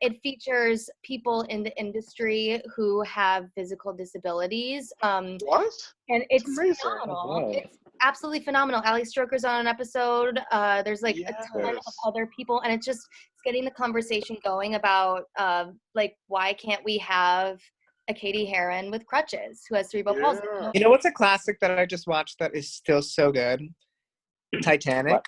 it features people in the industry who have physical disabilities. What? And it's amazing. phenomenal. Wow. It's absolutely phenomenal. Ali Stroker's on an episode. There's like a ton of other people, and it's getting the conversation going about like, why can't we have a Katie Heron with crutches who has cerebral palsy? You know what's a classic that I just watched that is still so good? Titanic. What?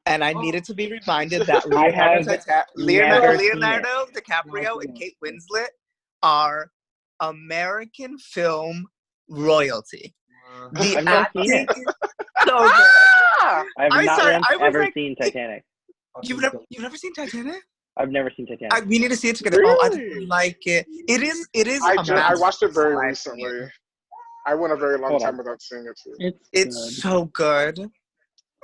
And I needed to be reminded that never Leonardo DiCaprio and Kate Winslet are American film royalty. The I've never seen acting it. is so good. I've never seen Titanic. You've never seen Titanic? I've never seen Titanic. We need to see it together. Really? Oh, I didn't like it. It is. I watched it very recently. I went a very long time without seeing it too. It's so good.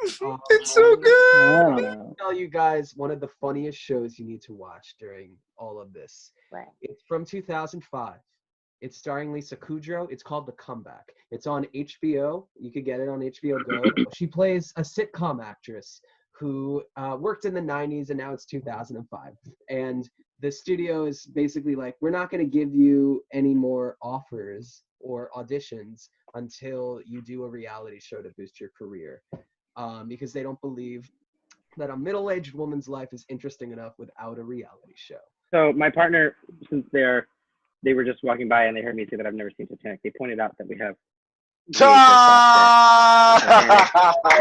It's so good. Oh. I'll tell you guys one of the funniest shows you need to watch during all of this. Right. It's from 2005. It's starring Lisa Kudrow. It's called The Comeback. It's on HBO. You could get it on HBO Go. She plays a sitcom actress who worked in the 90s, and now it's 2005. And the studio is basically like, we're not going to give you any more offers or auditions until you do a reality show to boost your career. Because they don't believe that a middle-aged woman's life is interesting enough without a reality show. So my partner, since they were just walking by and they heard me say that I've never seen Titanic, they pointed out that we have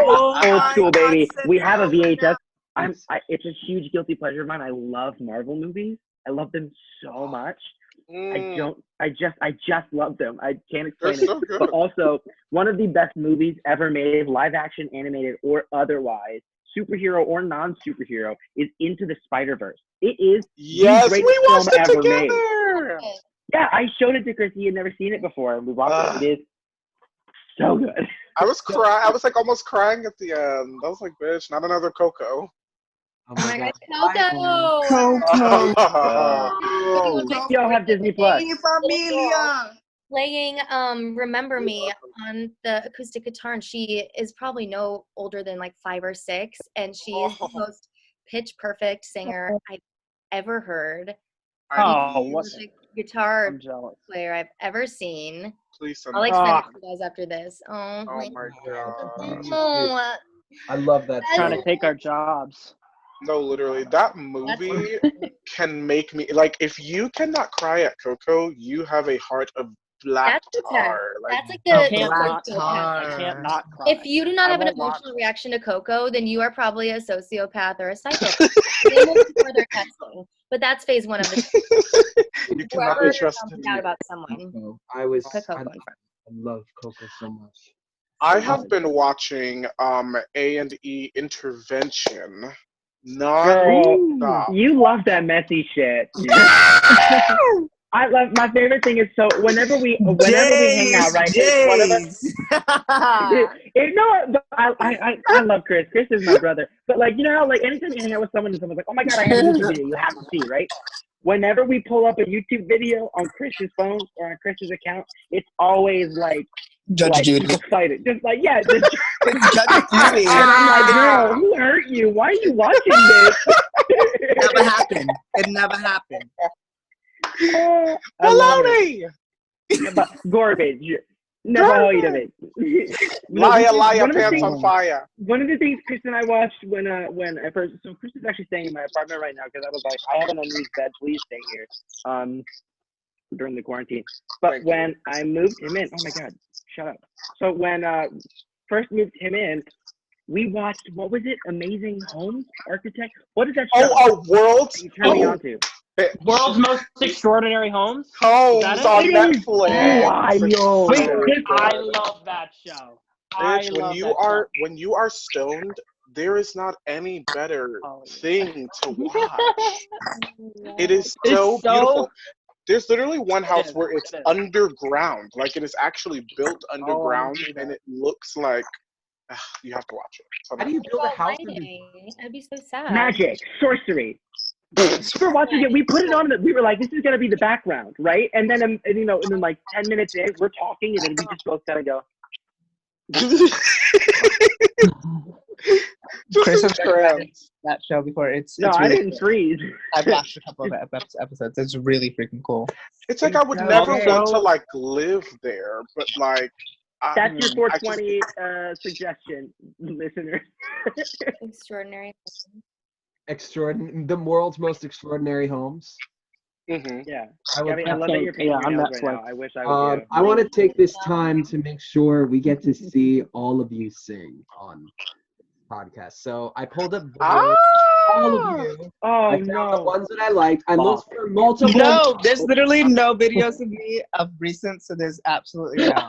old school, baby. We have a VHS. It's a huge guilty pleasure of mine. I love Marvel movies. I love them so much. I just love them. I can't explain They're it. so good. But also, one of the best movies ever made, live action, animated, or otherwise, superhero or non-superhero, is Into the Spider-Verse. It is Yes, the greatest we watched film it ever together. made. Yeah, I showed it to Chrissy. He had never seen it before, and we watched it. It is so good. I was crying. I was like almost crying at the end. I was like, bitch, not another Coco. Oh my God, Coco. Coco. Y'all have Disney Plus. Familia. Playing Remember Me on the acoustic guitar, and she is probably no older than like 5 or 6, and she is the most pitch perfect singer I've ever heard. Oh, what? The guitar I'm jealous. player I've ever seen. Please send I'll me. like send it to you guys after this. Oh my god. Oh, I love that Trying show. to take our jobs. No, literally, that movie can make me like. If you cannot cry at Coco, you have a heart of black that's tar. that's like I the can't not sociopath. cry. I can't not cry. If you do not I have an won't watch emotional reaction to Coco, then you are probably a sociopath or a psychopath. They will do further testing, but that's phase 1 of the. You cannot Whoever be trusted. found out about someone. Coco. Put Coco in front. I love Coco so much. I have been watching A&E Intervention. Non-stop. You love that messy shit. I love, my favorite thing is, so whenever we hang out, right? I love Chris. Chris is my brother. But like, you know how like anytime you hang out with someone and someone's like, oh my god, I have a YouTube video you have to see, right? Whenever we pull up a YouTube video on Chris's phone or on Chris's account, it's always like Judge Judy. excited. Just like, yeah. Judge Judy. And I'm like, girl, who hurt you? Why are you watching this? It never happened. It never happened. Baloney! Garbage. Never heard of it. Liar, pants on fire. One of the things Chris and I watched when I first, so Chris is actually staying in my apartment right now because I was like, I have an unused bed, please stay here. During the quarantine. But when I moved him in, oh my god, shut up. So when first moved him in, we watched, what was it? Amazing Homes Architect? What is that show? Oh, World's You turned me on to. World's Most Extraordinary Homes? Homes Is that on it? Netflix. Wild. I love that show. Bitch, when you are stoned, there is not any better thing to watch. It is so beautiful. There's literally one house where it's underground, like it is actually built underground, and it looks like you have to watch it. So How do you build a house? I'd be so sad. Magic, sorcery. We're watching it. We put it on. We were like, "This is gonna be the background, right?" And then, and then like 10 minutes in, we're talking, and then we just both kind of go. Chris has that show before. It's no, really I didn't freeze. I've watched a couple of episodes. It's really freaking cool. It's like I would never want to like live there, but like. That's your 420 suggestion, listeners. Extraordinary. The world's most extraordinary homes. Mm-hmm. Yeah. I love that you're paying right now. I wish I would. I want to take this time to make sure we get to see all of you sing on podcast. So I pulled up all of you. Oh, I found the ones that I liked. I looked for multiple. No, there's literally no videos of me of recent, so there's absolutely no.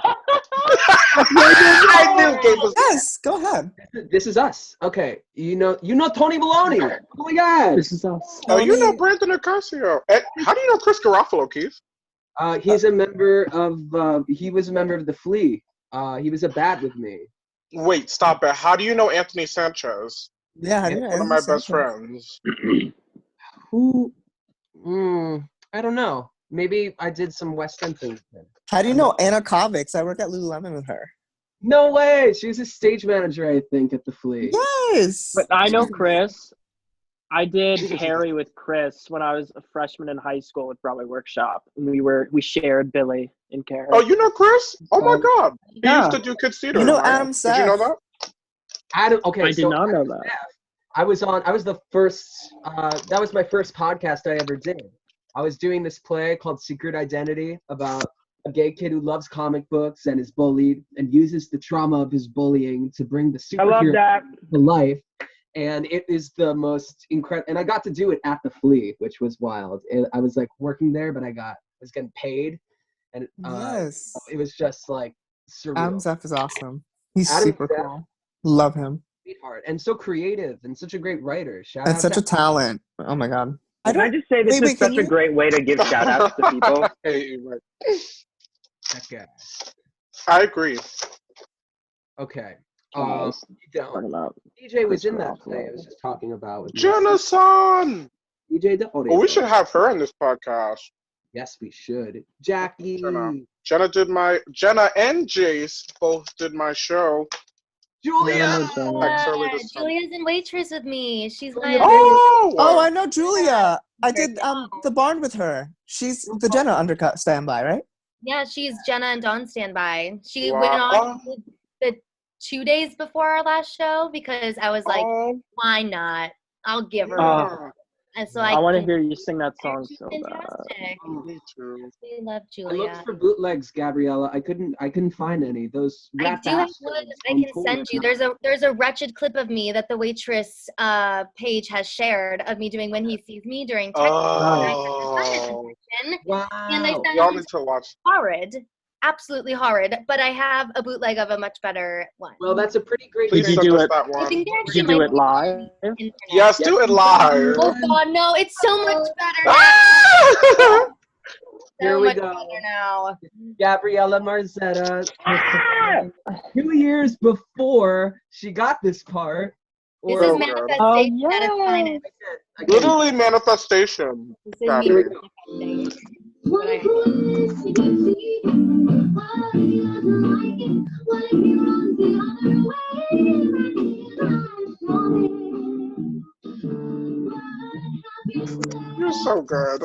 I knew Gabe was. Yes, go ahead. This is us. Okay, you know Tony Maloney. Oh my God, this is us. Oh, you know Brandon Ocasio. How do you know Chris Garofalo, Keith? He's a member of. He was a member of the Flea. He was a bat with me. Wait, stop it. How do you know Anthony Sanchez? Yeah, Yeah, One of my best friends. Who? I don't know. Maybe I did some West End things then. How do you know Anna Kovics? I work at Lululemon with her. No way! She was a stage manager, I think, at the Flea. Yes. But I know Chris. I did Harry with Chris when I was a freshman in high school with Broadway Workshop. And we shared Billy and Carrie. Oh, you know Chris? Oh my God. He Yeah. used to do kids theater. You know right? Adam Did you know Seth. that? Adam, okay, I did not know that. I was the first, that was my first podcast I ever did. I was doing this play called Secret Identity about a gay kid who loves comic books and is bullied and uses the trauma of his bullying to bring the I love superhero that. to life. And it is the most incredible, and I got to do it at the Flea, which was wild. I was like working there, but I was getting paid. And Yes. it was just like surreal. Adam Seth is awesome. He's Adam super Seth, cool. Love him. sweetheart, and so creative and such a great writer. Shout And out such to a talent. Oh my God. Can I just say this is such a great way to give shout outs to people? Hey, right. that guy. I agree. Okay. Guys, You don't. talking about DJ was in Chris that Rock, play I was just talking about. With Jenna-san! DJ the audio. Oh, we should have her in this podcast. Yes, we should. Jackie. Jenna and Jace both did my show. Julia. Julia's in Waitress with me. She's my Oh, I know Julia. I did the barn with her. She's the Jenna undercut standby, right? Yeah, she's Jenna and Dawn standby. She Wow. went on the 2 days before our last show because I was like, why not? I'll give her. And so I want to hear you sing that song so bad. fantastic. Me too. We love I Julia. looked for bootlegs, Gabriella. I couldn't find any. Those I rap do have bastards one I on can tour send right you. now. There's a wretched clip of me that the Waitress page has shared of me doing When He Sees Me during tech. Oh. Wow. And I said Y'all need to watch. horrid, absolutely horrid. But I have a bootleg of a much better one. Well, that's a pretty great. Please Did you send do us it? that I one. think there Did you actually do might it be live? on the internet. Yes, do it live. Oh God, no! It's so much better now. Ah! Here So we much go. better now. Gabriella Marzetta. Ah! 2 years before she got this part. This Or is Oh, manifestation God. at its finest. Literally manifestation. This is Gabby. me manifesting. What I You're so good.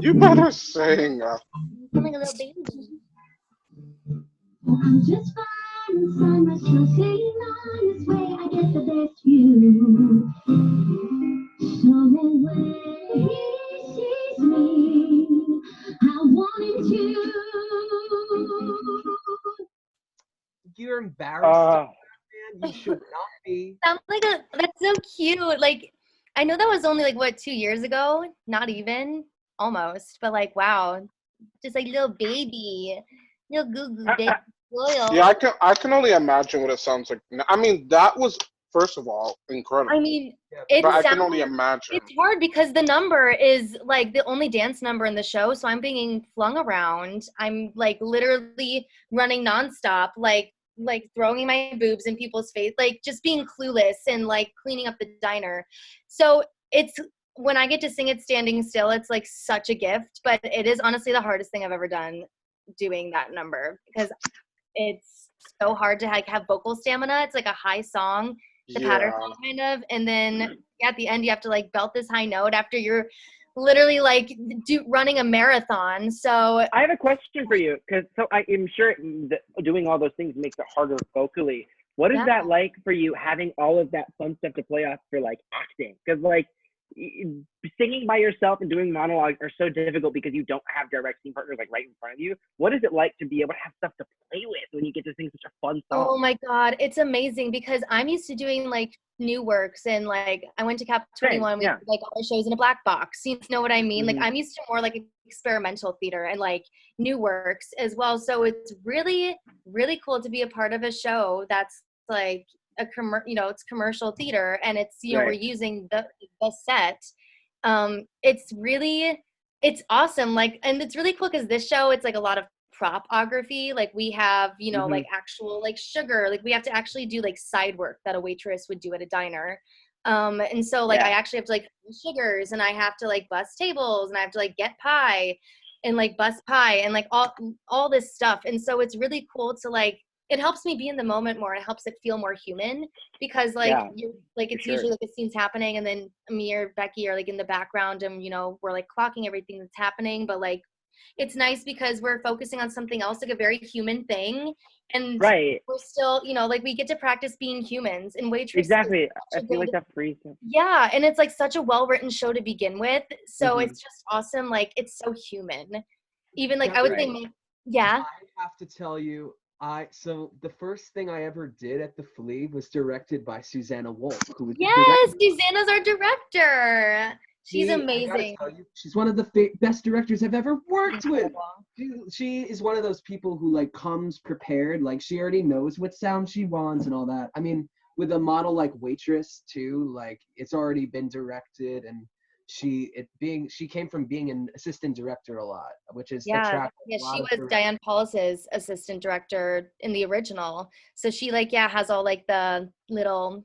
You better sing. I'm like a little baby. I'm just fine inside my shell, sitting on this way. I get the best view. So when he sees me, I want him to. You're embarrassed, man. You should not be. That's so cute. Like, I know that was only like what 2 years ago, not even, almost. But like, wow, just like little baby, little goo goo baby. Loyal. Yeah, I can only imagine what it sounds like. I mean, that was, first of all, incredible. I mean, it but I can sounds, only imagine. it's hard because the number is like the only dance number in the show, so I'm being flung around. I'm like literally running nonstop, like throwing my boobs in people's face, like just being clueless and like cleaning up the diner. So it's when I get to sing it standing still, it's like such a gift. But it is honestly the hardest thing I've ever done, doing that number, because it's so hard to like have vocal stamina. It's like a high song, the pattern song kind of, and then at the end you have to like belt this high note after you're literally like running a marathon. So I have a question for you, because I am sure that doing all those things makes it harder vocally. What is that like for you, having all of that fun stuff to play off for like acting? Because like singing by yourself and doing monologues are so difficult because you don't have direct scene partners like right in front of you. What is it like to be able to have stuff to play with when you get to sing such a fun song? Oh my God, it's amazing because I'm used to doing like new works, and like I went to Cap 21, we did like all our shows in a black box. You know what I mean? Like I'm used to more like experimental theater and like new works as well. So it's really, really cool to be a part of a show that's like it's commercial theater, and it's, you know, Right. we're using the set. It's awesome. Like, and it's really cool because this show, it's like a lot of propography. Like we have, you know, like actual like sugar, like we have to actually do like side work that a waitress would do at a diner. And so like I actually have to like sugars, and I have to like bus tables, and I have to like get pie and like bus pie and like all this stuff. And so it's really cool to like, it helps me be in the moment more. It helps it feel more human because like you're like, it's usually like the scene's happening and then me or Becky are like in the background, and, you know, we're like clocking everything that's happening. But like, it's nice because we're focusing on something else, like a very human thing. And we're still, you know, like we get to practice being humans, and Waitress. Exactly. I feel like that frees them. Yeah. And it's like such a well-written show to begin with. So it's just awesome. Like, it's so human. Even like, I would think, I have to tell you, so the first thing I ever did at the Flea was directed by Susanna Wolf, who was Susanna's our director. She's amazing. I gotta tell you, she's one of the best directors I've ever worked with. She is one of those people who like comes prepared, like she already knows what sound she wants and all that. I mean, with a model like Waitress too, like it's already been directed, and she came from being an assistant director a lot, which is she was Diane Paulus's assistant director in the original. So she like has all like the little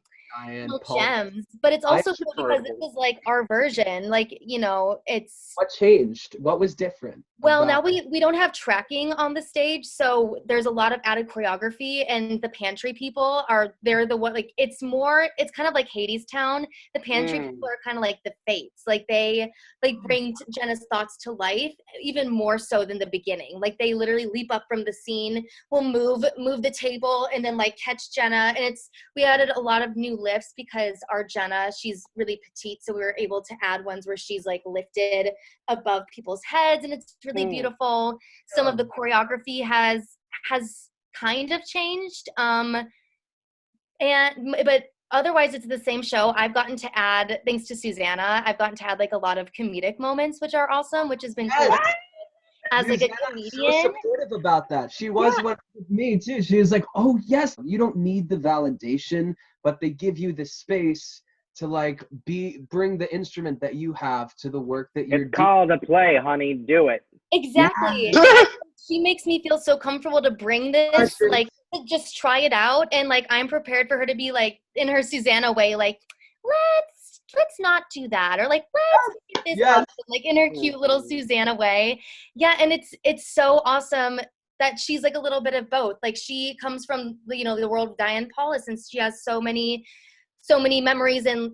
gems, but it's also cool because this is like our version. Like, you know, it's what changed, what was different. Well, now we don't have tracking on the stage, so there's a lot of added choreography, and the pantry people they're the one, like it's kind of like Hadestown. The pantry people are kind of like the fates, like they like bring Jenna's thoughts to life even more so than the beginning. Like they literally leap up from the scene, will move the table, and then like catch Jenna. And we added a lot of new lifts because our Jenna, she's really petite, so we were able to add ones where she's like lifted above people's heads, and it's really beautiful. Some of the choreography has kind of changed, but otherwise it's the same show. I've gotten to add, thanks to Susanna, I've gotten to add like a lot of comedic moments, which are awesome, which has been cool. As like a comedian, so supportive about that. She was one with me too. She was like, "Oh yes, you don't need the validation, but they give you the space to like bring the instrument that you have to the work that you're doing." It's called a play, honey. Do it. Exactly. She makes me feel so comfortable to bring this, like just try it out, and like I'm prepared for her to be like in her Susanna way, like let's not do that, or like let's get this option, like in her cute little Susanna way. And it's so awesome that she's like a little bit of both. Like she comes from, you know, the world of Diane Paulus, and she has so many memories and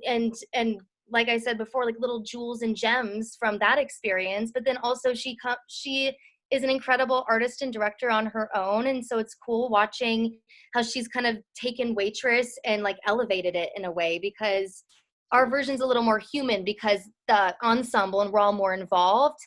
like I said before, like little jewels and gems from that experience. But then also she is an incredible artist and director on her own, and so it's cool watching how she's kind of taken Waitress and like elevated it in a way, because our version's a little more human because the ensemble and we're all more involved.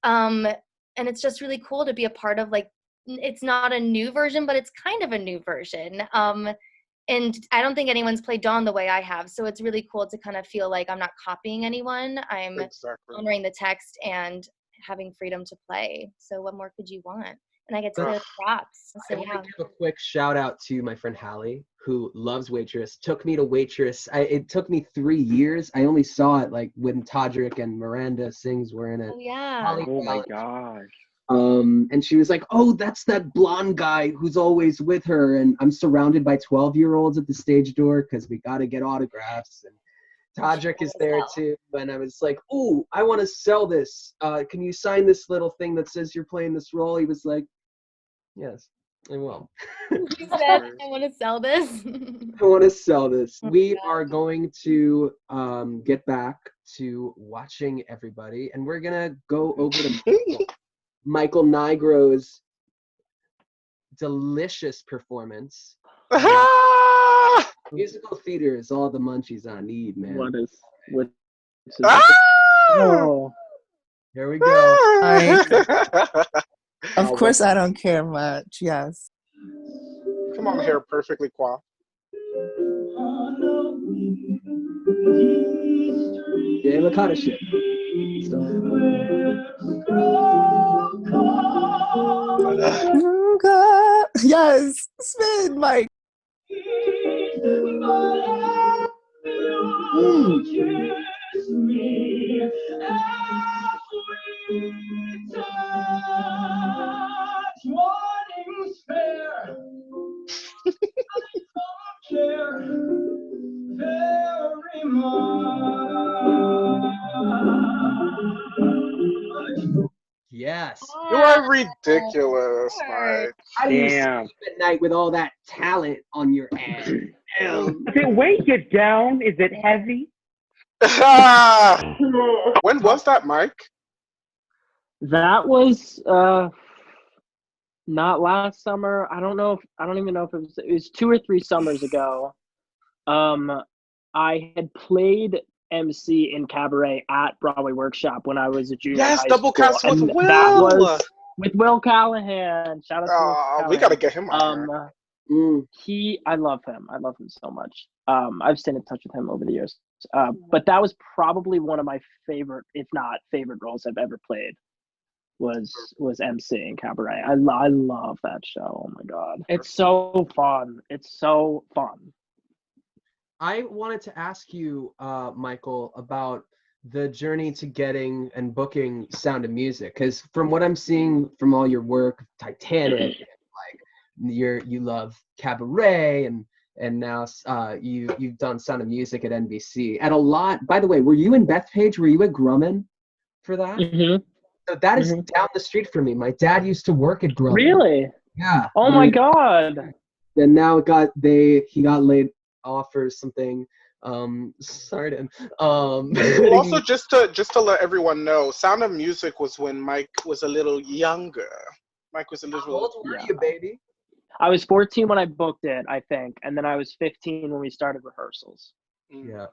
And it's just really cool to be a part of, like, it's not a new version, but it's kind of a new version. And I don't think anyone's played Dawn the way I have. So it's really cool to kind of feel like I'm not copying anyone. I'm honoring the text and having freedom to play. So what more could you want? And I get to the props. So, I want to give a quick shout out to my friend Hallie, who loves Waitress, took me to Waitress. It took me 3 years. I only saw it like when Todrick and Miranda Sings were in it. Oh, yeah. Hallie Oh my gosh. And she was like, "Oh, that's that blonde guy who's always with her." And I'm surrounded by 12-year-olds at the stage door because we got to get autographs. And Todrick is there too. And I was like, "Oh, I want to sell this. Can you sign this little thing that says you're playing this role?" He was like, "Yes, I will." He said, "I want to sell this." I want to sell this. We are going to get back to watching everybody, and we're going to go over to Michael Nigro's delicious performance. Musical theater is all the munchies I need, man. Oh. Here we go. Of course, I don't care much. Yes. Come on, hair perfectly coiffed. Yeah, look how to shit. Yes, spin, Mike. kiss me as we touch. Morning's fair. I don't care very much. Yes. You are ridiculous, Mike. How do you Damn. sleep at night with all that talent on your ass? Does it weigh you down? Is it heavy? When was that, Mike? That was not last summer. I don't even know if it was 2 or 3 summers ago. I had played MC in cabaret at Broadway Workshop when I was a junior in Yes, high double school, cast with and Will. that was with Will Callahan. Shout out to Will Callahan. We gotta get him on here. I love him. I love him so much. I've stayed in touch with him over the years. But that was probably one of my favorite, if not favorite, roles I've ever played. Was MC in cabaret. I love that show. Oh my god, it's so fun. It's so fun. I wanted to ask you, Michael, about the journey to getting and booking Sound of Music, because from what I'm seeing from all your work, Titanic, like you love cabaret, and now you've done Sound of Music at NBC at a lot. By the way, were you in Bethpage? Were you at Grumman for that? Mm-hmm. So that is down the street from me. My dad used to work at Grumman. Really? Yeah. Oh my god. And now he got laid off or something. Sorry to him. Well, also just to let everyone know, Sound of Music was when Mike was a little younger. Mike was a little. How old were you, baby? I was 14 when I booked it, I think, and then I was 15 when we started rehearsals. Yeah.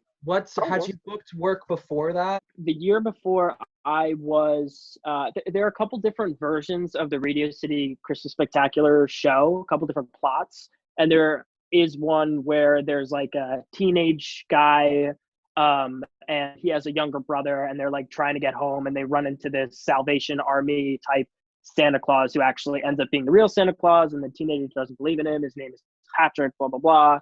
Had you booked work before that? The year before, I was there are a couple different versions of the Radio City Christmas Spectacular show, a couple different plots, and there is one where there's like a teenage guy and he has a younger brother, and they're like trying to get home, and they run into this Salvation Army type Santa Claus who actually ends up being the real Santa Claus, and the teenager doesn't believe in him. His name is Patrick, blah blah blah.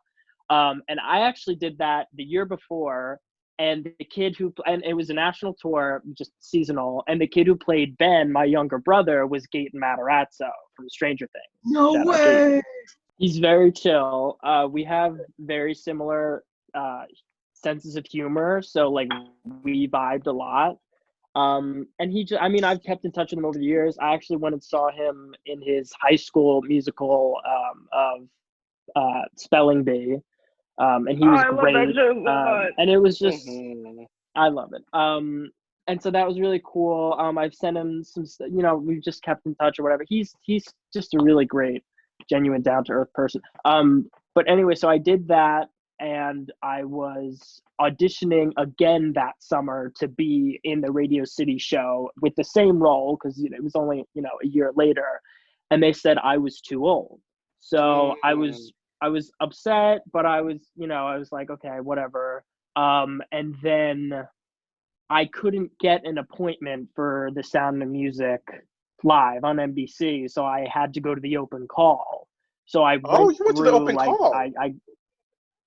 And I actually did that the year before, and the kid and it was a national tour, just seasonal, and the kid who played Ben, my younger brother, was Gaten Matarazzo from Stranger Things. No way! He's very chill. We have very similar senses of humor, so like we vibed a lot. And I've kept in touch with him over the years. I actually went and saw him in his high school musical of Spelling Bee. And he was great. Love that show so much. And it was just, I love it. And so that was really cool. I've sent him some, we've just kept in touch or whatever. He's just a really great, genuine, down-to-earth person. But anyway, so I did that, and I was auditioning again that summer to be in the Radio City show with the same role, because it was only, a year later, and they said I was too old. So I was upset, but I was like, okay, whatever. And then I couldn't get an appointment for the Sound of Music live on NBC, so I had to go to the open call. So I went to the open call.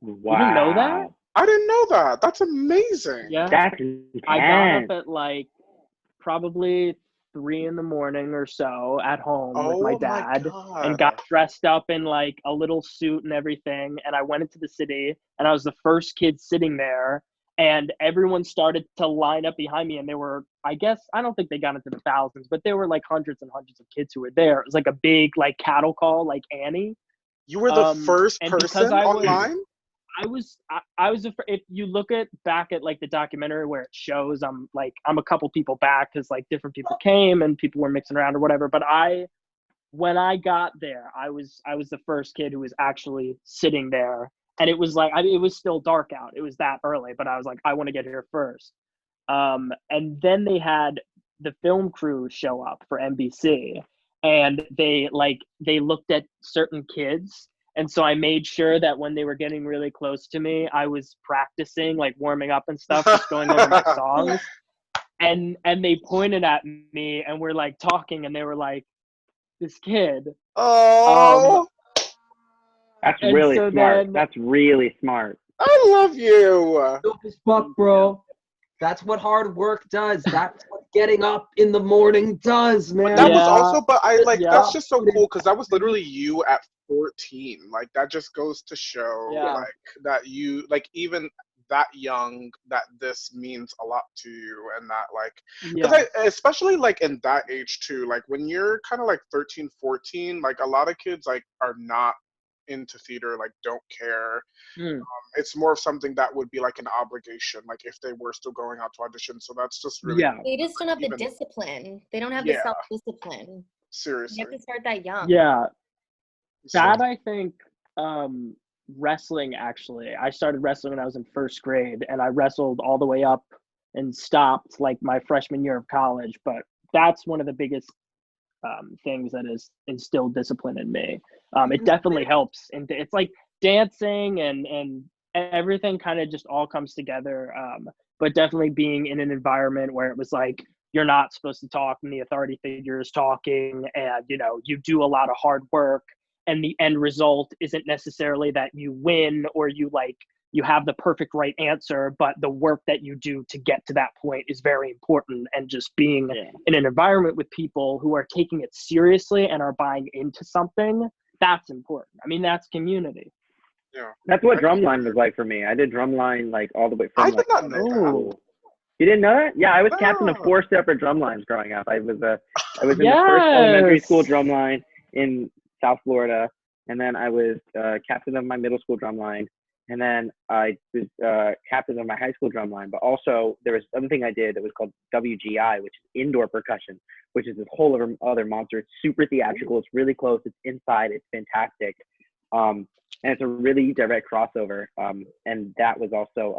Wow. You didn't know that? I didn't know that. That's amazing. Yeah. That's intense. I got up at like probably 3 a.m. or so at home with my dad, and got dressed up in like a little suit and everything. And I went into the city, and I was the first kid sitting there, and everyone started to line up behind me. And there were, I don't think they got into the thousands, but there were like hundreds and hundreds of kids who were there. It was like a big like cattle call, like Annie. You were the first person online? If you look back at like the documentary where it shows, I'm a couple people back, because like different people came and people were mixing around or whatever. But when I got there, I was the first kid who was actually sitting there, and it was like, it was still dark out. It was that early, but I was like, I want to get here first. And then they had the film crew show up for NBC, and they looked at certain kids. And so I made sure that when they were getting really close to me, I was practicing, like warming up and stuff, just going over my songs. And they pointed at me and were like talking, and they were like, this kid. Oh. That's really smart. That's really smart. I love you. Dope as fuck, bro. That's what hard work does. That's what getting up in the morning does, man. That was Yeah. also, but I like, Yeah. that's just so cool because that was literally you at 14. Like, that just goes to show, Yeah. like, that you, like, even that young, that this means a lot to you, and that, like, because Yeah. especially, like, in that age, too, like, when you're kind of, like, 13, 14, like, a lot of kids, like, are not into theater, like, don't care. Mm. It's more of something that would be, like, an obligation, like, if they were still going out to audition, so that's just really Yeah. cool. They just don't have the Even- discipline. They don't have Yeah. the self-discipline. You Seriously. have to start that young. Yeah. So- That I think wrestling actually. I started wrestling when I was in first grade, and I wrestled all the way up and stopped like my freshman year of college. But that's one of the biggest things that has instilled discipline in me. It definitely helps, and it's like dancing and everything kind of just all comes together. But definitely being in an environment where it was like you're not supposed to talk when the authority figure is talking, and you do a lot of hard work, and the end result isn't necessarily that you win or you have the perfect right answer, but the work that you do to get to that point is very important. And just being in an environment with people who are taking it seriously and are buying into something, that's important. I mean, that's community. Yeah. That's what drumline was like for me. I did drumline like all the way from I did not know elementary that. school. You didn't know that? Yeah, I was captain of No. 4 separate drum lines growing up. I was in the first elementary school drum line in South Florida, and then I was captain of my middle school drum line, and then I was captain of my high school drum line. But also there was another thing I did that was called WGI, which is indoor percussion, which is this whole other monster. It's super theatrical. It's really close. It's inside. It's fantastic. And it's a really direct crossover. And that was also,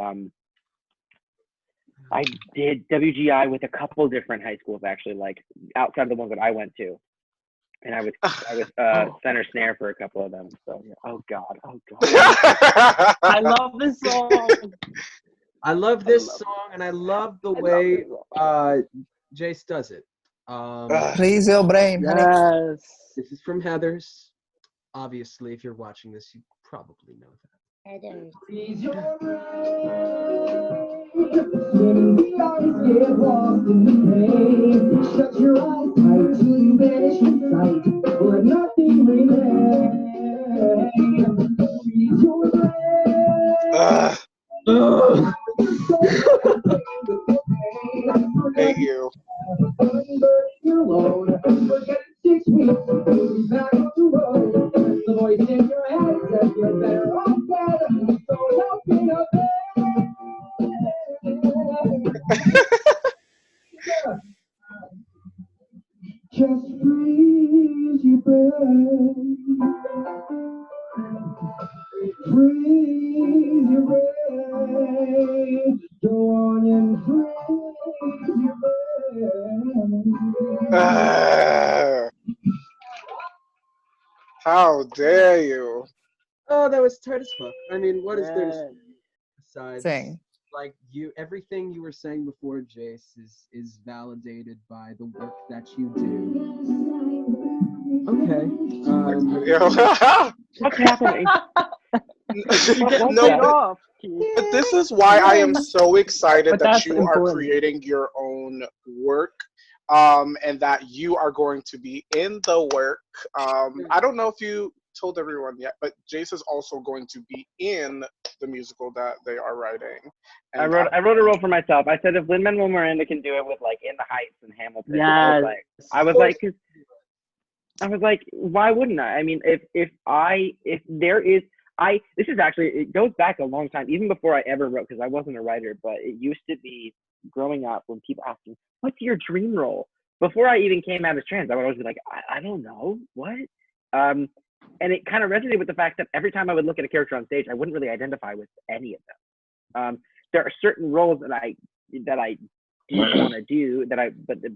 I did WGI with a couple different high schools, actually, like outside the ones that I went to. And I was center snare for a couple of them. So, yeah. Oh God. I love this song. I love this song, and I love the way Jace does it. Raise your brain, honey. Yes. This is from Heather's. Obviously, if you're watching this, you probably know that. I didn't. When the eyes get lost in the pain, shut your eyes tight till you vanish in sight, where nothing remains. Freeze your brain. Hate you. Your load. Forget 6 weeks, you'll be back on the road. The voice in your head says you're better off dead, so help me up there. Just freeze your brain. Freeze your brain. Go on and freeze your brain. How dare you? Oh, that was tight as fuck. I mean, what is there to say Yeah. besides Sing. like everything you were saying before, Jace, is validated by the work that you do. Okay. Yo. What's happening? You're getting No, paid but- off, Keith. But this is why I am so excited But that that's you are important. creating your own work, and that you are going to be in the work. I don't know if you told everyone yet, but Jace is also going to be in the musical that they are writing. I And wrote a role for myself. I said if Lin-Manuel Miranda can do it with like In the Heights and Hamilton, Yes. I was like, why wouldn't I? I mean, if there is, this is actually, it goes back a long time, even before I ever wrote, because I wasn't a writer, but it used to be growing up when people asked me, what's your dream role? Before I even came out as trans, I would always be like, I don't know, what? And it kind of resonated with the fact that every time I would look at a character on stage, I wouldn't really identify with any of them. There are certain roles that I didn't want to do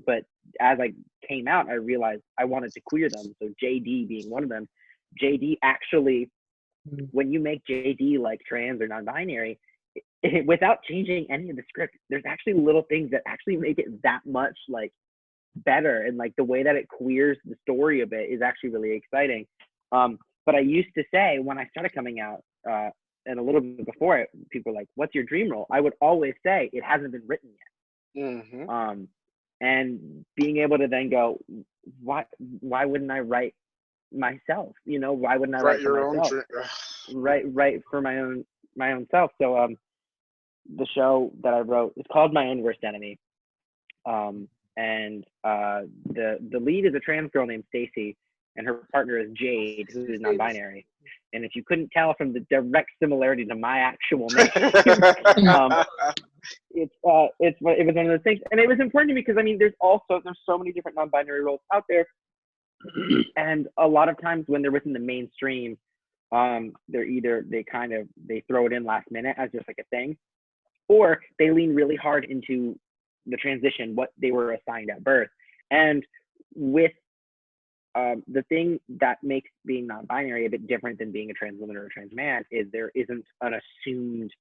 but as I came out, I realized I wanted to queer them. So JD being one of them. JD actually, when you make JD like trans or non-binary, without changing any of the script, there's actually little things that actually make it that much like better, and like the way that it queers the story a bit is actually really exciting. But I used to say when I started coming out, and a little bit before it, people were like, "What's your dream role?" I would always say it hasn't been written yet. Mm-hmm. And being able to then go, why wouldn't I write myself? You know, why wouldn't I Write write for your own myself? dream. Write for my own self. So the show that I wrote is called My Own Worst Enemy. And the lead is a trans girl named Stacy, and her partner is Jade, who is non-binary. And if you couldn't tell from the direct similarity to my actual name, it was one of those things. And it was important to me because, I mean, there's so many different non-binary roles out there. And a lot of times when they're within the mainstream, they throw it in last minute as just like a thing, or they lean really hard into the transition, what they were assigned at birth. And with the thing that makes being non-binary a bit different than being a trans woman or a trans man is there isn't an assumed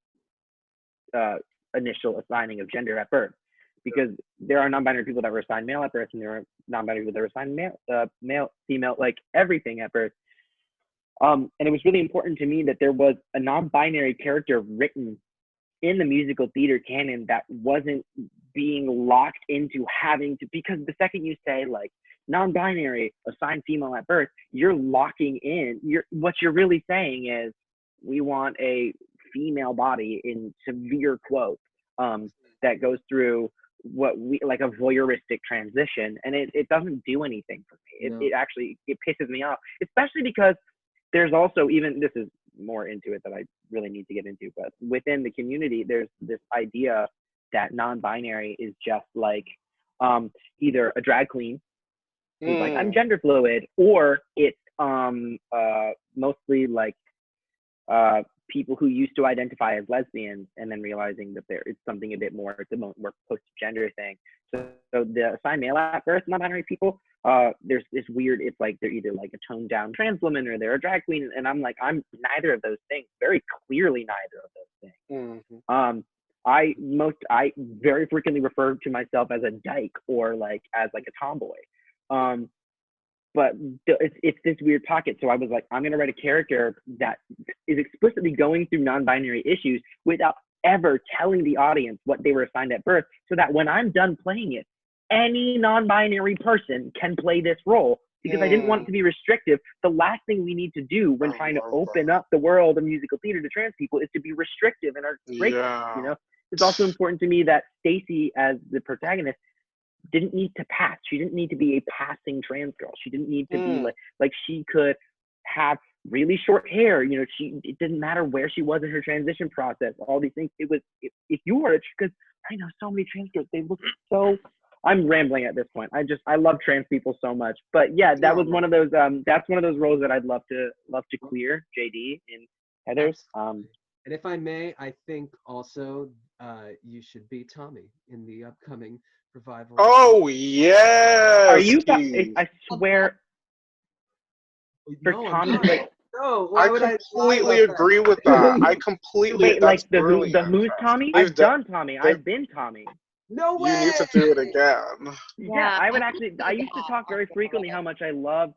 initial assigning of gender at birth, because there are non-binary people that were assigned male at birth, and there are non-binary people that were assigned male, female, like everything at birth. And it was really important to me that there was a non-binary character written in the musical theater canon that wasn't being locked into having to, because the second you say like non-binary, assigned female at birth, you're locking in, what you're really saying is we want a female body in severe quotes that goes through what we like a voyeuristic transition, and it doesn't do anything for me. No. It actually pisses me off, especially because there's also, even this is more into it that I really need to get into, but within the community there's this idea that non-binary is just like either a drag queen who's like I'm gender fluid, or it's mostly like people who used to identify as lesbians and then realizing that it's something a bit more, it's a more post-gender thing. So the assigned male at birth non-binary people, there's this weird, it's like they're either like a toned down trans woman or they're a drag queen, and I'm like, I'm neither of those things, very clearly neither of those things. Mm-hmm. I very frequently refer to myself as a dyke or like as like a tomboy. But it's this weird pocket. So I was like, I'm going to write a character that is explicitly going through non-binary issues without ever telling the audience what they were assigned at birth, so that when I'm done playing it, any non-binary person can play this role, because I didn't want it to be restrictive. The last thing we need to do when trying to open up the world of musical theater to trans people is to be restrictive in our breakdowns, you know? It's also important to me that Stacy, as the protagonist, didn't need to pass. She didn't need to be a passing trans girl. She didn't need to be like she could have really short hair. You know, it didn't matter where she was in her transition process. All these things. It was if you were, because I know so many trans girls. They look so. I'm rambling at this point. I love trans people so much. But yeah, that was one of those. That's one of those roles that I'd love to clear. JD in Heather's. And if I may, I think also you should be Tommy in the upcoming revival. Oh yes. Are you? I swear. For No, Tommy, like no. I completely agree with that. I completely. Wait, like the who's Tommy? I've done Tommy. I've been Tommy. No way. You need to do it again. Yeah, I would actually. I used to talk very frequently how much I love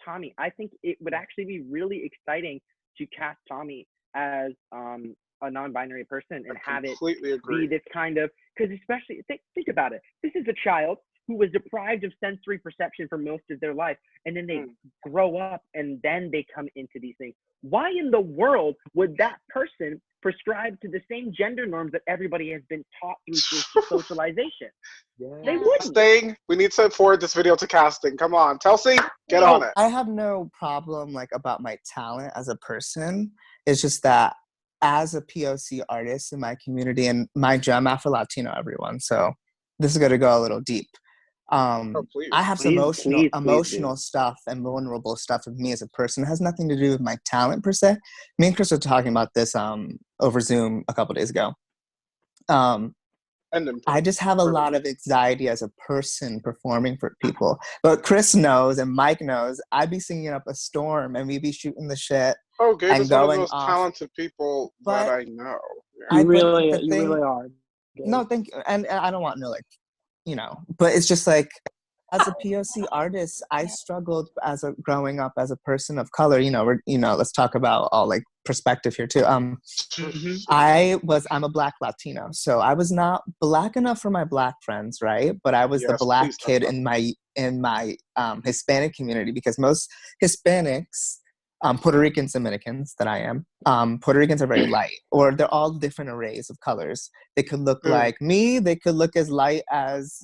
Tommy. I think it would actually be really exciting to cast Tommy as a non-binary person and have it be this kind of, because especially think about it. This is a child who was deprived of sensory perception for most of their life, and then they grow up and then they come into these things. Why in the world would that person prescribe to the same gender norms that everybody has been taught through socialization? They wouldn't. Casting. We need to forward this video to casting. Come on, Chelsea, get on it. I have no problem like about my talent as a person. It's just that as a POC artist in my community, and mind you, I'm AfroLatino, everyone, so this is going to go a little deep. I have some emotional stuff and vulnerable stuff of me as a person. It has nothing to do with my talent per se. Me and Chris were talking about this over Zoom a couple days ago. I just have a lot of anxiety as a person performing for people. But Chris knows and Mike knows I'd be singing up a storm and we'd be shooting the shit. Oh, Gabe is one of the most talented people that I know. You really are. No, thank you. And I don't want no, like, you know, but it's just like, as a POC artist, I struggled growing up as a person of color. Let's talk about all like perspective here too. Mhm. I'm a Black Latino, so I was not Black enough for my Black friends, right? But I was the Yes, Black please talk kid about in my Hispanic community, because most Hispanics, Puerto Ricans, Dominicans that I am, Puerto Ricans are very light, or they're all different arrays of colors. They could look like me. They could look as light as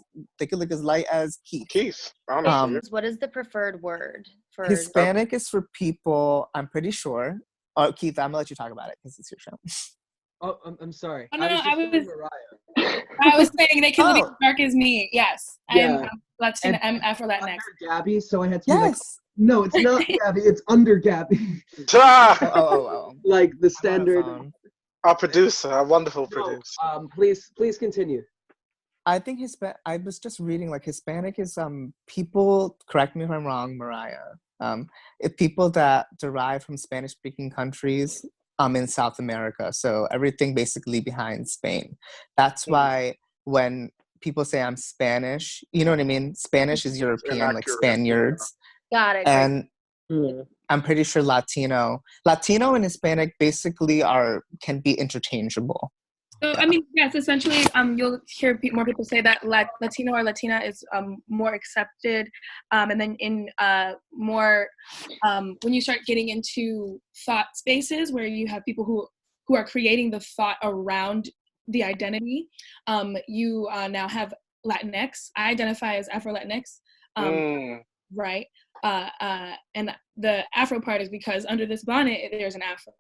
Keith. Keith, honestly. What is the preferred word for Hispanic is for people, I'm pretty sure. Oh, Keith, I'm gonna let you talk about it because it's your show. Oh, I'm sorry. Oh, no, Mariah. I was saying they can be Oh. as dark as me. Yes, Yeah. I'm Latina. I'm AfroLatinx. Under Gabby, so I had to be like, Yes. no, it's not Gabby, it's under Gabby. Oh. Like the I'm on a standard. phone. A producer, a wonderful No, producer. please continue. I think I was just reading, like, Hispanic is people, correct me if I'm wrong, Mariah, if people that derive from Spanish speaking countries in South America. So everything basically behind Spain. That's why when people say I'm Spanish, you know what I mean? Spanish is European, like inaccurate, Spaniards. Got it. And I'm pretty sure Latino and Hispanic basically can be interchangeable. So, I mean, yes, essentially, you'll hear more people say that Latino or Latina is more accepted, and then in more when you start getting into thought spaces where you have people who are creating the thought around the identity, you now have Latinx. I identify as AfroLatinx, right? And the Afro part is because under this bonnet there's an Afro.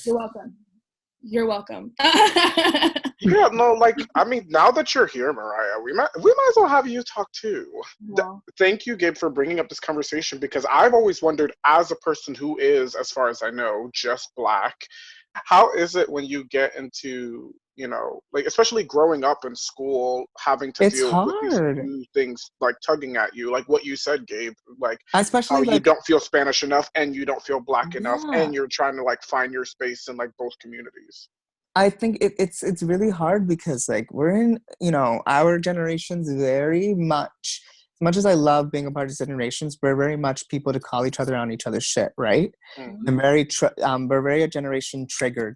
You're welcome. You're welcome. Yeah, no, like, I mean, now that you're here, Mariah, we might as well have you talk too. Thank you, Gabe, for bringing up this conversation, because I've always wondered, as a person who is, as far as I know, just Black, how is it when you get into, like, especially growing up in school, having to deal with these new things, like, tugging at you, like what you said, Gabe, like, especially how like, you don't feel Spanish enough and you don't feel Black enough, and you're trying to, like, find your space in, like, both communities. I think it's really hard because, like, we're in, our generation's very much, as much as I love being a part of generations, we're very much people to call each other on each other's shit, right? And we're very a generation triggered.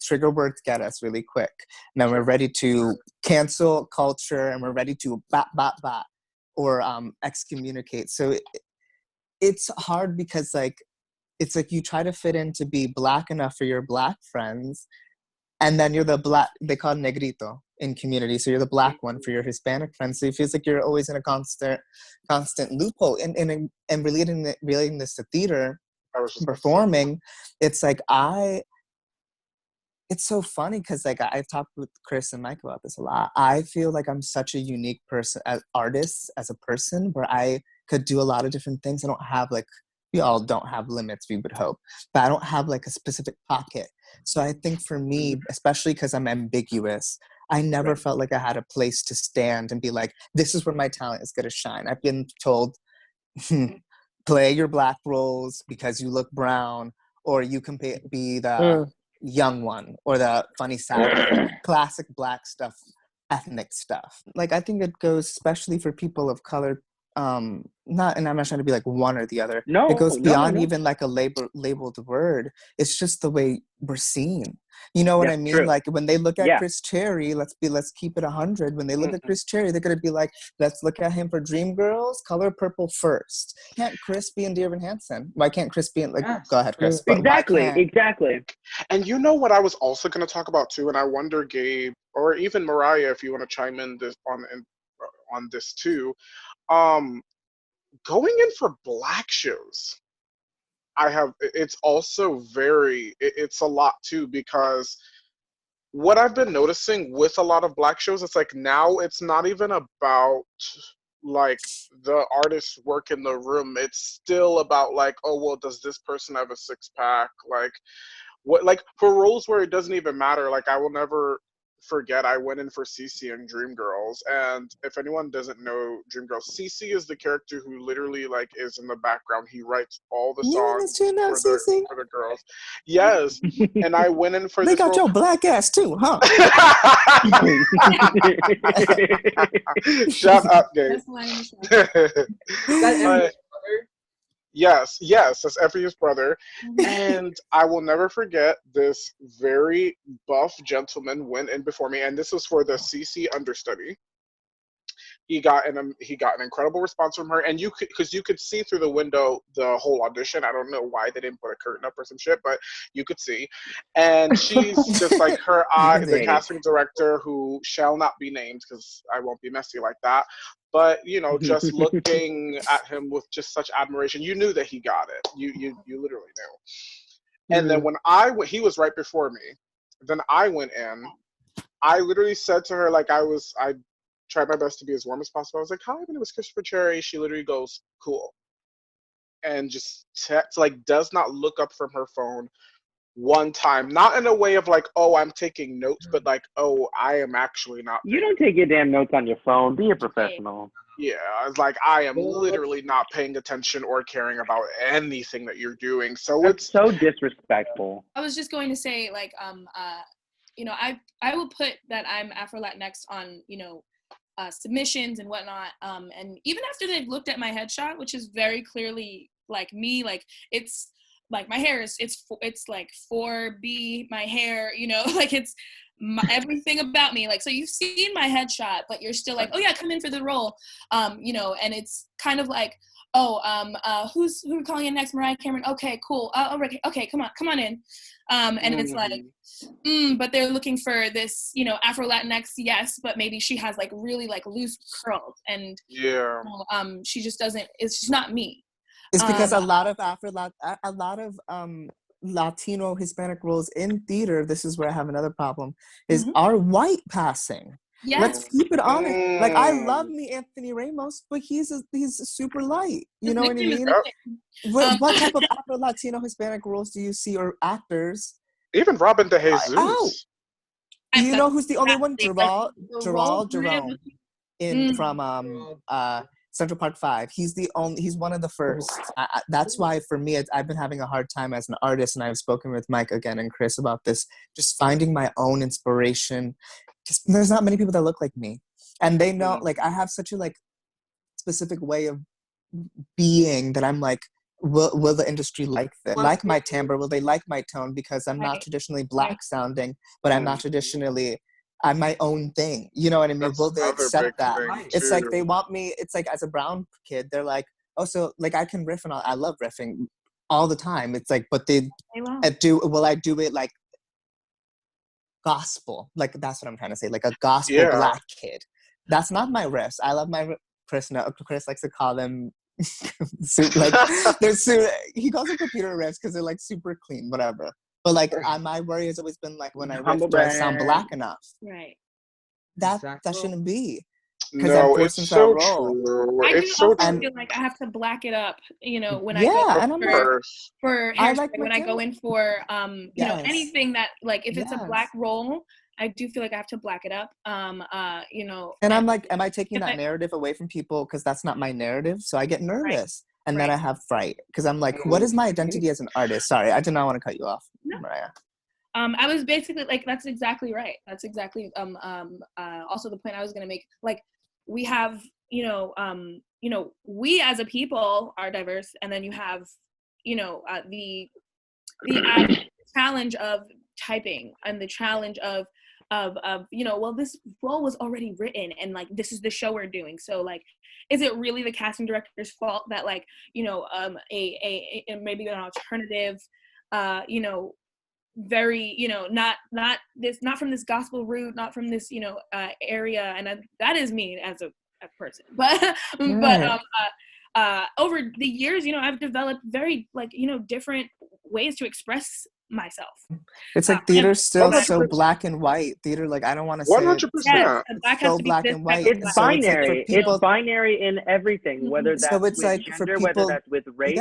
Trigger words get us really quick. And then we're ready to cancel culture, and we're ready to bat, or excommunicate. So it's hard because, like, it's like you try to fit in to be Black enough for your Black friends, and then you're the Black, they call it negrito in community. So you're the Black one for your Hispanic friends. So it feels like you're always in a constant loophole. And relating this to theater, performing, it's like it's so funny because, like, I've talked with Chris and Mike about this a lot. I feel like I'm such a unique person as artist, as a person, where I could do a lot of different things. I don't have, like, we all don't have limits, we would hope, but I don't have, like, a specific pocket. So I think for me, especially because I'm ambiguous, I never felt like I had a place to stand and be like, this is where my talent is going to shine. I've been told, play your Black roles because you look brown, or you can be the young one, or the funny side, classic Black stuff, ethnic stuff. Like, I think it goes especially for people of color, and I'm not trying to be like one or the other. No, it goes beyond no. even like a labeled word. It's just the way we're seen. You know what I mean? True. Like, when they look at Chris Cherry, let's keep it 100. When they look at Chris Cherry, they're gonna be like, let's look at him for Dreamgirls, Color Purple first. Can't Chris be in Dear Evan Hansen? Why can't Chris be in, like, go ahead, Chris. But Exactly. And you know what I was also going to talk about too, and I wonder, Gabe, or even Mariah, if you want to chime in on this too, going in for Black shows, it's also it's a lot too, because what I've been noticing with a lot of Black shows, it's like now it's not even about, like, the artist's work in the room. It's still about, like, oh, well, does this person have a six-pack? Like, what, like, for roles where it doesn't even matter, like, I will never forget, I went in for Cece and Dreamgirls, and if anyone doesn't know Dreamgirls, Cece is the character who literally like is in the background. He writes all the songs for the girls. Yes, and I went in for they this got role. your black ass too, huh? Shut up, Gabe. That's the line in the show. But yes, that's Effie's brother. And I will never forget this very buff gentleman went in before me, and this was for the CC understudy. He got an incredible response from her, and you could see through the window the whole audition. I don't know why they didn't put a curtain up or some shit, but you could see. And she's just like her eye, the casting director, who shall not be named because I won't be messy like that. But just looking at him with just such admiration, you knew that he got it. You literally knew. And then when he was right before me. Then I went in. I literally said to her, like, I tried my best to be as warm as possible. I was like, "Hi, my name is Christopher Cherry." She literally goes, "Cool," and just does not look up from her phone one time. Not in a way of like, "Oh, I'm taking notes," but like, "Oh, I am actually not." You don't take your damn notes on your phone. Be a professional. Yeah, I was like, I am literally not paying attention or caring about anything that you're doing. So That's so disrespectful. I was just going to say, like, I will put that I'm AfroLatinx on, submissions and whatnot. And even after they've looked at my headshot, which is very clearly like me, like it's like my hair is it's like 4B, my hair, like it's everything about me. Like, so you've seen my headshot, but you're still like, oh yeah, come in for the role. And it's kind of like, who are calling in next? Mariah Cameron. Okay, cool. Okay, come on in. And it's like, but they're looking for this, Afro-Latinx, yes, but maybe she has like really like loose curls, and she just doesn't. It's just not me. It's because a lot of Latino Hispanic roles in theater, this is where I have another problem, is are white passing. Yes. Let's keep it honest. Like, I love me Anthony Ramos, but he's super light. You know what I mean? What type of Afro-Latino Hispanic roles do you see, or actors? Even Robin DeJesus. You know who's the only one? Jerome from Central Park 5. He's one of the first. That's why for me, I've been having a hard time as an artist, and I've spoken with Mike again and Chris about this, just finding my own inspiration. Because there's not many people that look like me. And they know, like, I have such a, like, specific way of being that I'm like, will the industry like this? Like my timbre? Will they like my tone? Because I'm not traditionally black sounding, but I'm not traditionally, I'm my own thing. You know what I mean? Will they accept that? It's like they want me, it's like as a brown kid, they're like, oh, so like I can riff and all, I love riffing all the time. It's like, but will I do it like gospel? Like, that's what I'm trying to say, like a gospel black kid. That's not my riffs. I love my Chris likes to call them like he calls them computer riffs because they're like super clean, whatever. But like my worry has always been like, when I riff, do I sound black enough? Right. That shouldn't be. No, it's so true. I do also feel like I have to black it up, when I go for hairspray, when I go in for anything that, like, if it's a black role, I do feel like I have to black it up. And I'm like, am I taking that narrative away from people? Because that's not my narrative. So I get nervous. And then I have fright. Because I'm like, what is my identity as an artist? Sorry, I did not want to cut you off, Mariah. I was basically like, that's exactly right. That's exactly also the point I was going to make. Like, we have, we as a people are diverse, and then you have, the challenge of typing, and the challenge of well, this role was already written, and like, this is the show we're doing. So like, is it really the casting director's fault that, like, a maybe an alternative, very, not from this gospel root, not from this, area, and that is me as a person, but over the years, I've developed very, like, different ways to express myself. It's like theater's still so black and white. Theater, like, I don't want to say 100%. Yes, black has so to be black and white. It's so binary. It's, like it's binary in everything, whether that's with like gender, whether that's with race.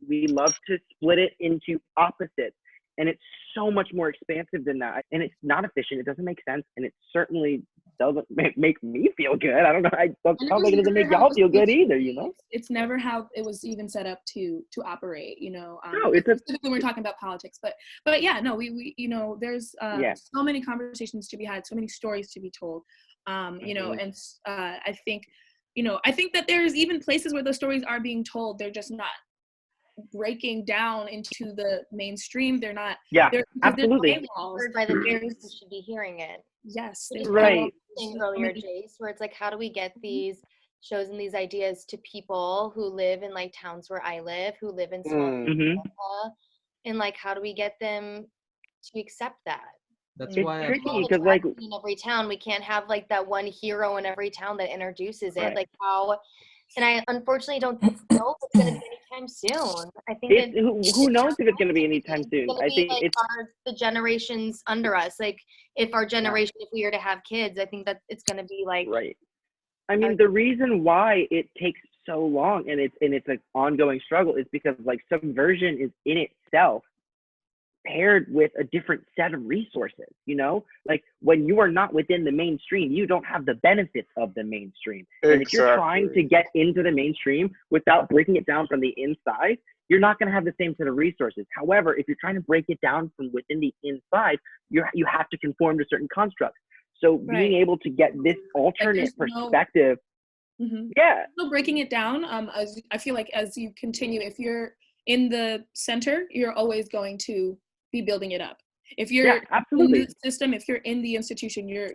We love to split it into opposites. And it's so much more expansive than that. And it's not efficient. It doesn't make sense. And it certainly doesn't make me feel good. I don't know. I don't And sound like it doesn't make y'all feel good either, you know? It's never how it was even set up to operate, you know. No, it's specifically when we're talking about politics. But yeah, no, we you know, there's so many conversations to be had, so many stories to be told. You know, and I think that there's even places where those stories are being told. They're just not breaking down into the mainstream. They're not. Absolutely. Heard by the people who should be hearing it. Yes, Right. Earlier, Jace, where it's like, how do we get these shows and these ideas to people who live in like towns where I live, who live in small America, and like, how do we get them to accept that? That's it's why tricky because like in every town we can't have like that one hero in every town that introduces it. Right. Like how, and I unfortunately don't know if it's going to be anytime soon. I think who knows if it's going to be anytime soon. I think like the generations under us. Like if our generation, if we are to have kids, I think that it's going to be like right. I mean, the reason why it takes so long and it's an ongoing struggle is because like subversion is in itself paired with a different set of resources, you know? Like when you are not within the mainstream, you don't have the benefits of the mainstream. Exactly. And if you're trying to get into the mainstream without breaking it down from the inside, you're not going to have the same set of resources. However, if you're trying to break it down from within the inside, you have to conform to certain constructs. So being able to get this alternate perspective, So breaking it down, as I feel like as you continue, if you're in the center, you're always going to be building it up. If you're in the system, if you're in the institution, you're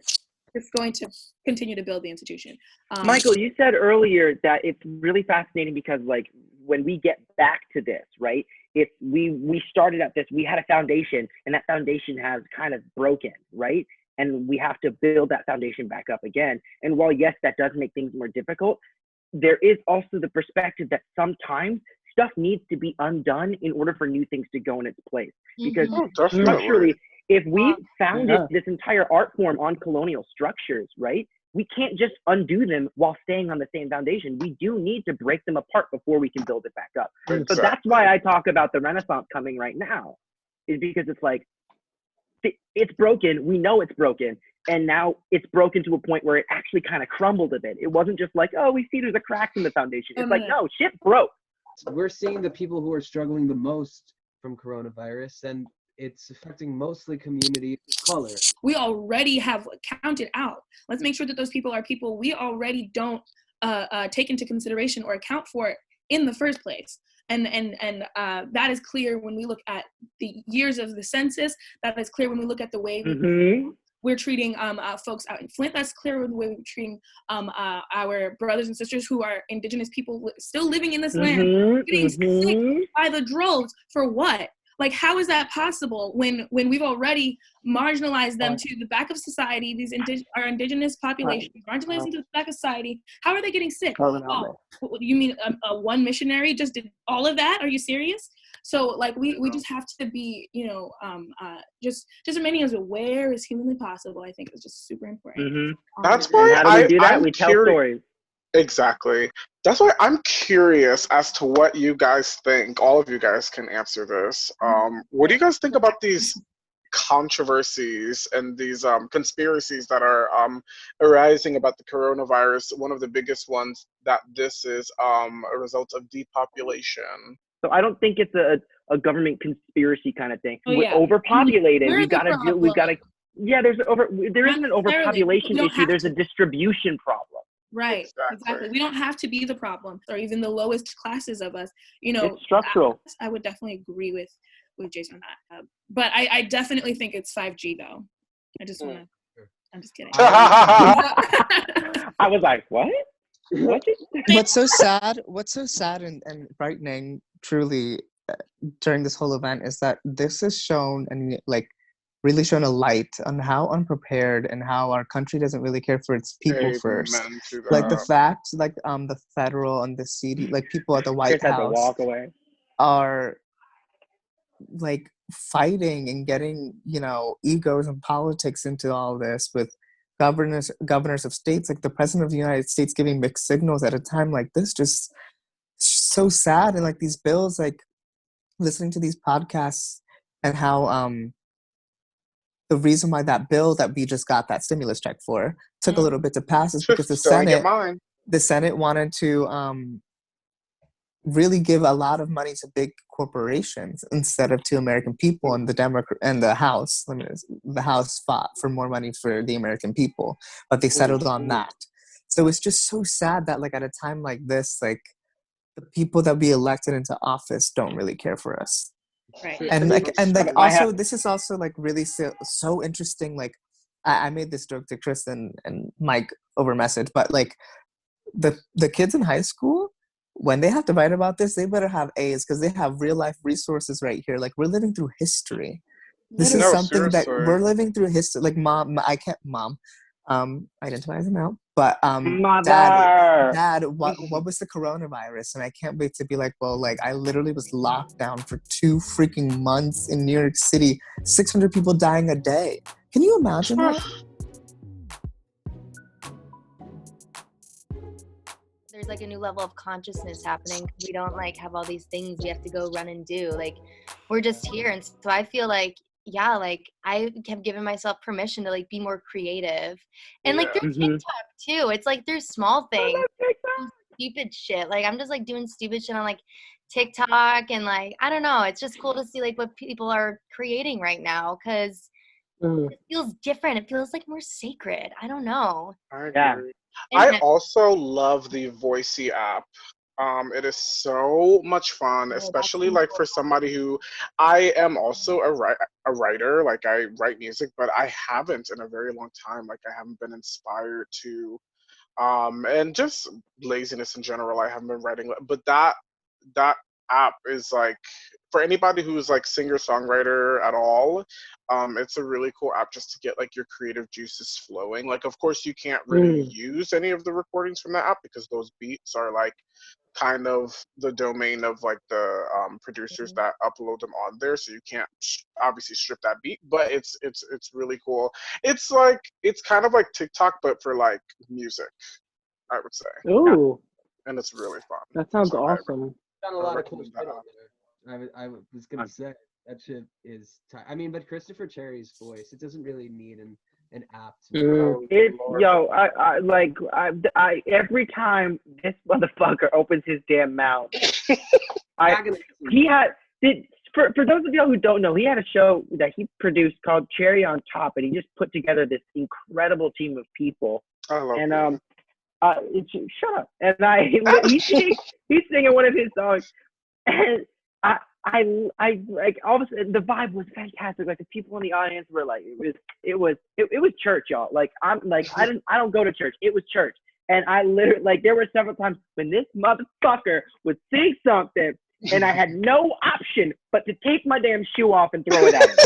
just going to continue to build the institution. Michael, you said earlier that it's really fascinating because like when we get back to this, right? If we started at this, we had a foundation and that foundation has kind of broken, right? And we have to build that foundation back up again. And while yes, that does make things more difficult, there is also the perspective that sometimes stuff needs to be undone in order for new things to go in its place. Because structurally, if we founded this entire art form on colonial structures, right, we can't just undo them while staying on the same foundation. We do need to break them apart before we can build it back up. So that's why I talk about the Renaissance coming right now, is because it's like, it's broken, we know it's broken, and now it's broken to a point where it actually kind of crumbled a bit. It wasn't just like, oh, we see there's a crack in the foundation. It's like, no, shit broke. We're seeing the people who are struggling the most from coronavirus, and it's affecting mostly communities of color. We already have counted out. Let's make sure that those people are people we already don't take into consideration or account for in the first place. And that is clear when we look at the years of the census. That is clear when we look at the way we're treating folks out in Flint. That's clear with the way we're treating our brothers and sisters who are indigenous people still living in this land, getting sick by the droves. For what? Like, how is that possible when we've already marginalized them to the back of society? These our indigenous population marginalized them to the back of society. How are they getting sick? Oh, you mean one missionary just did all of that? Are you serious? So like we just have to be, you know, just remaining as aware as humanly possible. I think is just super important. That's why how do we do that? We tell stories. Exactly. That's why I'm curious as to what you guys think. All of you guys can answer this. What do you guys think about these controversies and these conspiracies that are arising about the coronavirus? One of the biggest ones that this is a result of depopulation. So I don't think it's a government conspiracy kind of thing. We're overpopulated. There isn't an overpopulation issue. There's a distribution problem. Right, exactly. We don't have to be the problem, or even the lowest classes of us. You know, it's structural. I would definitely agree with Jason on that. But I definitely think it's 5G though. I just want to. I'm just kidding. I was like, what? What's so sad and frightening, truly, during this whole event is that this has shown and like really shown a light on how unprepared and how our country doesn't really care for its people first. Like the fact, like the federal and the CD, like people at the White House walk away. Are like fighting and getting, you know, egos and politics into all this with governors of states, like the president of the United States giving mixed signals at a time like this. Just so sad. And like these bills, like listening to these podcasts and how the reason why that bill that we just got that stimulus check for took a little bit to pass is because Still ain't get mine. the Senate wanted to really give a lot of money to big corporations instead of to American people, and the House, the House fought for more money for the American people, but they settled on that. So it's just so sad that like at a time like this, like the people that we elected into office don't really care for us. Right. And also this is also like really so interesting. Like I made this joke to Chris and Mike over message, but like the kids in high school, when they have to write about this, they better have A's because they have real life resources right here. Like we're living through history. This is something that we're living through history. Like mom, identify as a male, but dad, what was the coronavirus? And I can't wait to be like, well, like I literally was locked down for 2 freaking months in New York City, 600 people dying a day. Can you imagine that? There's like a new level of consciousness happening. We don't like have all these things we have to go run and do. Like we're just here, and so I feel like like I have given myself permission to like be more creative, and like there's TikTok too. It's like there's small things, stupid shit. Like I'm just like doing stupid shit on like TikTok, and like I don't know. It's just cool to see like what people are creating right now because it feels different. It feels like more sacred. I don't know. I agree. I also love the Voicey app. It is so much fun, especially like for somebody who I am also a writer. Like I write music, but I haven't in a very long time. Like I haven't been inspired to, and just laziness in general. I haven't been writing, but that app is like for anybody who's like singer-songwriter at all. It's a really cool app just to get like your creative juices flowing. Like of course you can't really use any of the recordings from that app because those beats are like kind of the domain of like the producers that upload them on there, so you can't obviously strip that beat, but it's really cool. It's like it's kind of like TikTok but for like music, I would say. And it's really fun. That sounds awesome. Done a lot of cool shit on there. I was gonna say that shit is I mean, but Christopher Cherry's voice, it doesn't really need an app to I every time this motherfucker opens his damn mouth, for those of y'all who don't know, he had a show that he produced called Cherry on Top, and he just put together this incredible team of people. I love shut up. And he's singing one of his songs, and I like all of a sudden the vibe was fantastic. Like the people in the audience were like, it was church, y'all. Like I'm like I don't go to church. It was church, and I literally like there were several times when this motherfucker would sing something, and I had no option but to take my damn shoe off and throw it at him.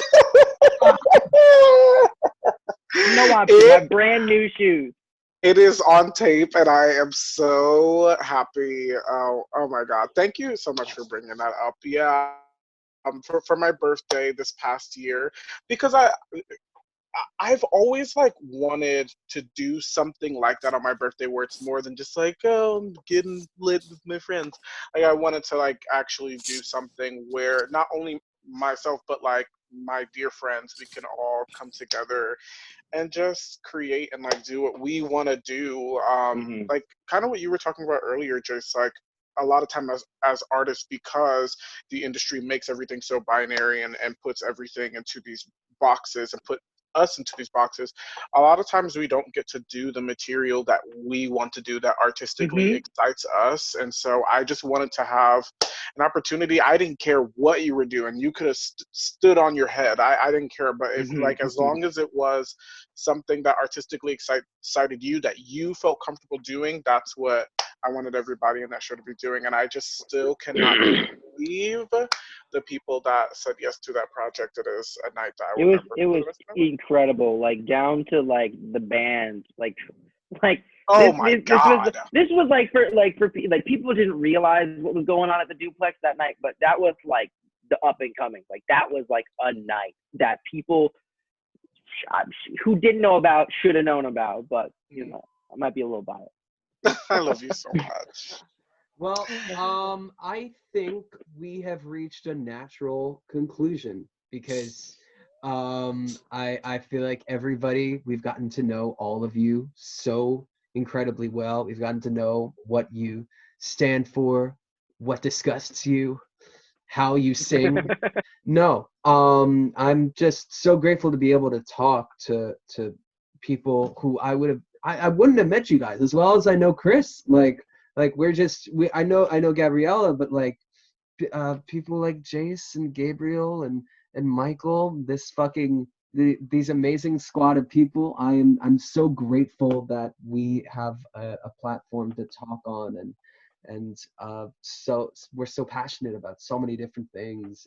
No option. My brand new shoes. It is on tape, and I am so happy. Oh my God. Thank you so much for bringing that up. Yeah. For my birthday this past year, because I've always like wanted to do something like that on my birthday where it's more than just like, oh, I'm getting lit with my friends. Like I wanted to like actually do something where not only myself, but like my dear friends, we can all come together and just create and like do what we want to do. Like kind of what you were talking about earlier, Joyce, like a lot of time as artists, because the industry makes everything so binary and puts everything into these boxes and put us into these boxes, a lot of times we don't get to do the material that we want to do that artistically excites us. And so I just wanted to have an opportunity. I didn't care what you were doing. You could have stood on your head. I didn't care. But if like as long as it was something that artistically excited you, that you felt comfortable doing, that's what I wanted everybody in that show to be doing. And I just still cannot believe the people that said yes to that project. It is a night that I will it was incredible, like down to like the band, like oh my God. This was for people didn't realize what was going on at the duplex that night, but that was like the up and coming. Like that was like a night that people who didn't know about should have known about. But you know, I might be a little biased. I love you so much. Well, I think we have reached a natural conclusion because I feel like everybody, we've gotten to know all of you so incredibly well. We've gotten to know what you stand for, what disgusts you, how you sing. No, I'm just so grateful to be able to talk to people who I wouldn't have met you guys as well as I know Chris. Like I know Gabriella, but like people like Jace and Gabriel and Michael, these amazing squad of people. I'm so grateful that we have a platform to talk on, and so we're so passionate about so many different things,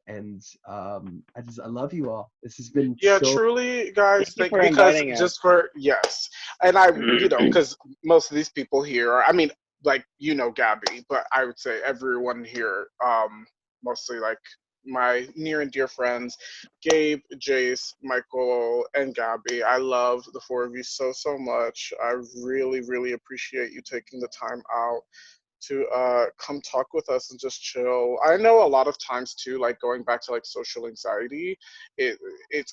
and I love you all. This has been Truly, guys. Thank you for Because inviting us. just for yes, and I, because most of these people here are, I mean, like Gabby, but I would say everyone here, mostly like my near and dear friends, Gabe, Jace, Michael, and Gabby. I love the four of you so much. I really, really appreciate you taking the time out to come talk with us and just chill. I know a lot of times too, like going back to like social anxiety, it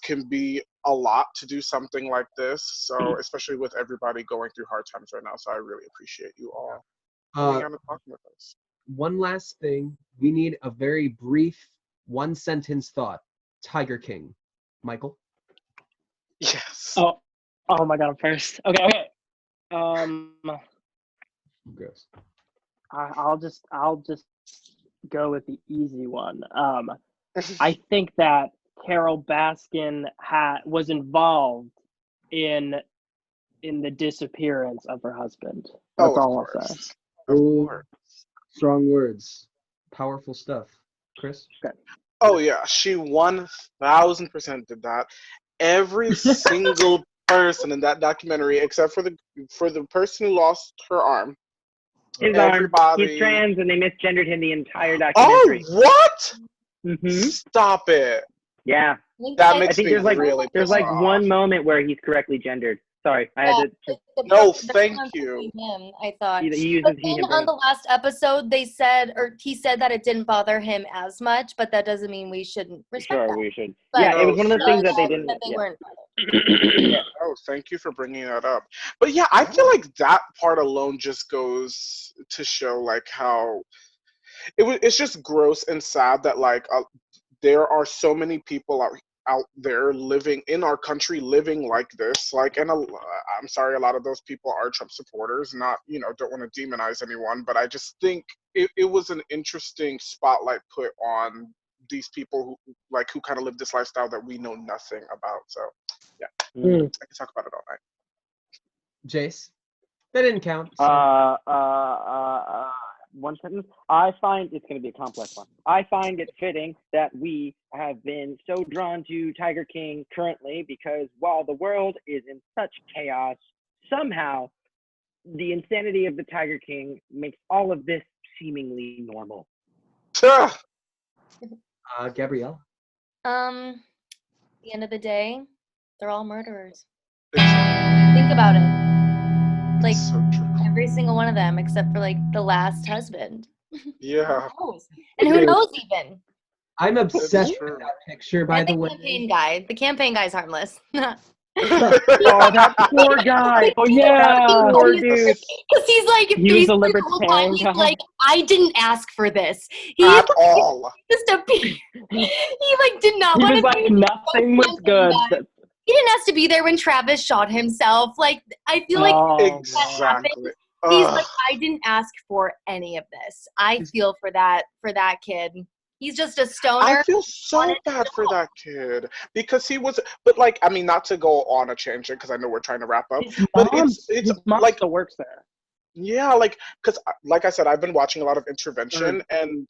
can be a lot to do something like this. So especially with everybody going through hard times right now. So I really appreciate you all coming out and talking with us. One last thing, we need a very brief one sentence thought. Tiger King, Michael. Yes. Oh my God, I'm first. Okay. Gross. I'll just go with the easy one. I think that Carol Baskin was involved in the disappearance of her husband. That's all I'll say. Oh, strong words, powerful stuff. Chris? Okay. Oh yeah, she 1000% did that. Every single person in that documentary, except for the person who lost her arm. His Everybody. arm. He's trans, and they misgendered him the entire documentary. Oh, what? Mm-hmm. Stop it. Yeah. That I makes think me there's like really there's pissed like off. one moment where he's correctly gendered. Sorry, I had to. No, thank you. Him, I thought. He uses But he then him on the last episode, he said that it didn't bother him as much, but that doesn't mean we shouldn't respect Sure, that. we should. But Yeah, it was one of those things that they didn't. That they weren't. Oh, thank you for bringing that up. But yeah, I feel like that part alone just goes to show like how it's just gross and sad that like there are so many people out there living in our country living like this, like, and I'm sorry, a lot of those people are Trump supporters, not, don't want to demonize anyone, but I just think it was an interesting spotlight put on these people who kind of live this lifestyle that we know nothing about. So yeah, I can talk about it all night. Jace? That didn't count. One sentence. I find it's going to be a complex one. I find it fitting that we have been so drawn to Tiger King currently because while the world is in such chaos, somehow the insanity of the Tiger King makes all of this seemingly normal. Gabrielle? At the end of the day, they're all murderers. Think about it. Like, so true. every single one of them, except for like the last husband. Yeah. Who knows? And who knows even? I'm obsessed true. with that picture, by And the the way. campaign guy. The campaign guy's harmless. Oh, that poor guy. Oh yeah. Poor dude. Because he's like, He was basically a the whole libertarian time, he's guy. like, I didn't ask for this. He At all. just appeared. He like did not He want was to like be nothing was good. He didn't ask to be there when Travis shot himself. Like, I feel like Exactly. he's like, I didn't ask for any of this. I feel for that kid. He's just a stoner. I feel so bad for that kid because he was, but like, I mean, not to go on a tangent because I know we're trying to wrap up, but it's his mom like still works there. Yeah, like, because like I said, I've been watching a lot of intervention, and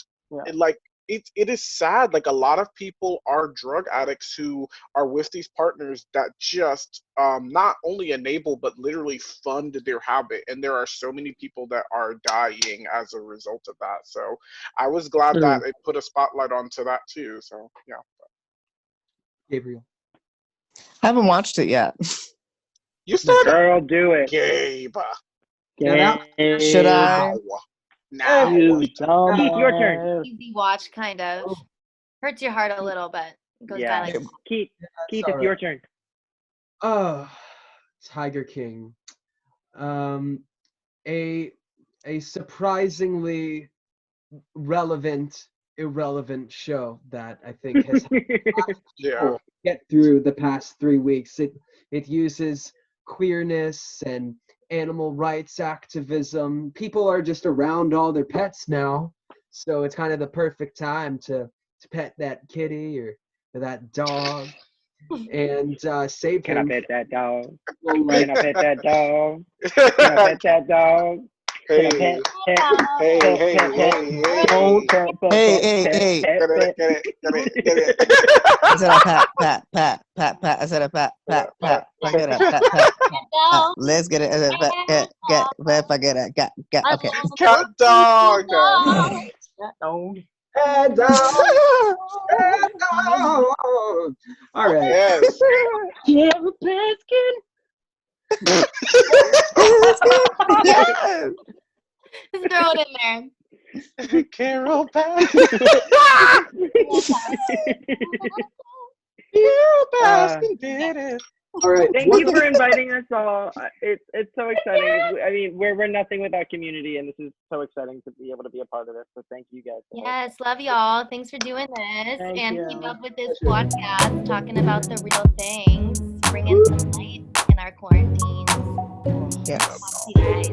it is sad. Like, a lot of people are drug addicts who are with these partners that just not only enable but literally fund their habit, and there are so many people that are dying as a result of that. So I was glad that it put a spotlight onto that too. So yeah. Gabriel. I haven't watched it yet. You started? Girl, do it. Gabe. Should I? Now. Your turn. Easy watch, kind of. Hurts your heart a little, but goes Yeah. by like Keith, That's it's your turn. Oh, Tiger King. A surprisingly irrelevant show that I think has Yeah. get through the past 3 weeks. It uses queerness and animal rights activism. People are just around all their pets now, so it's kind of the perfect time to pet that kitty or that dog and save Can I him. pet that dog? Well, like, Can I pet that dog? Can I pet that dog? Hey, Can I hey, pet, hey, pet, hey, pet, pet, hey. oh, pet, pet, Hey, pet, hey, pet, hey. pet, Get it, pet. get it, get it, get I it. said a pat. I said a pat. Fuck it up, pat. Let's get it. If I get it, get. Okay. Cat dog. That dog. and down, and down. All right. Yes. Carol Baskin. Yes. just throw it in there. Carol Baskin did it. All right. Thank you for inviting us all. It's so exciting. I mean, we're nothing without community, and this is so exciting to be able to be a part of this. So thank you guys. Yes, love y'all. Thanks for doing this. Thank and you. keep up with this podcast, talking about the real things, bringing some light in our quarantines. Yes. Talk to you guys.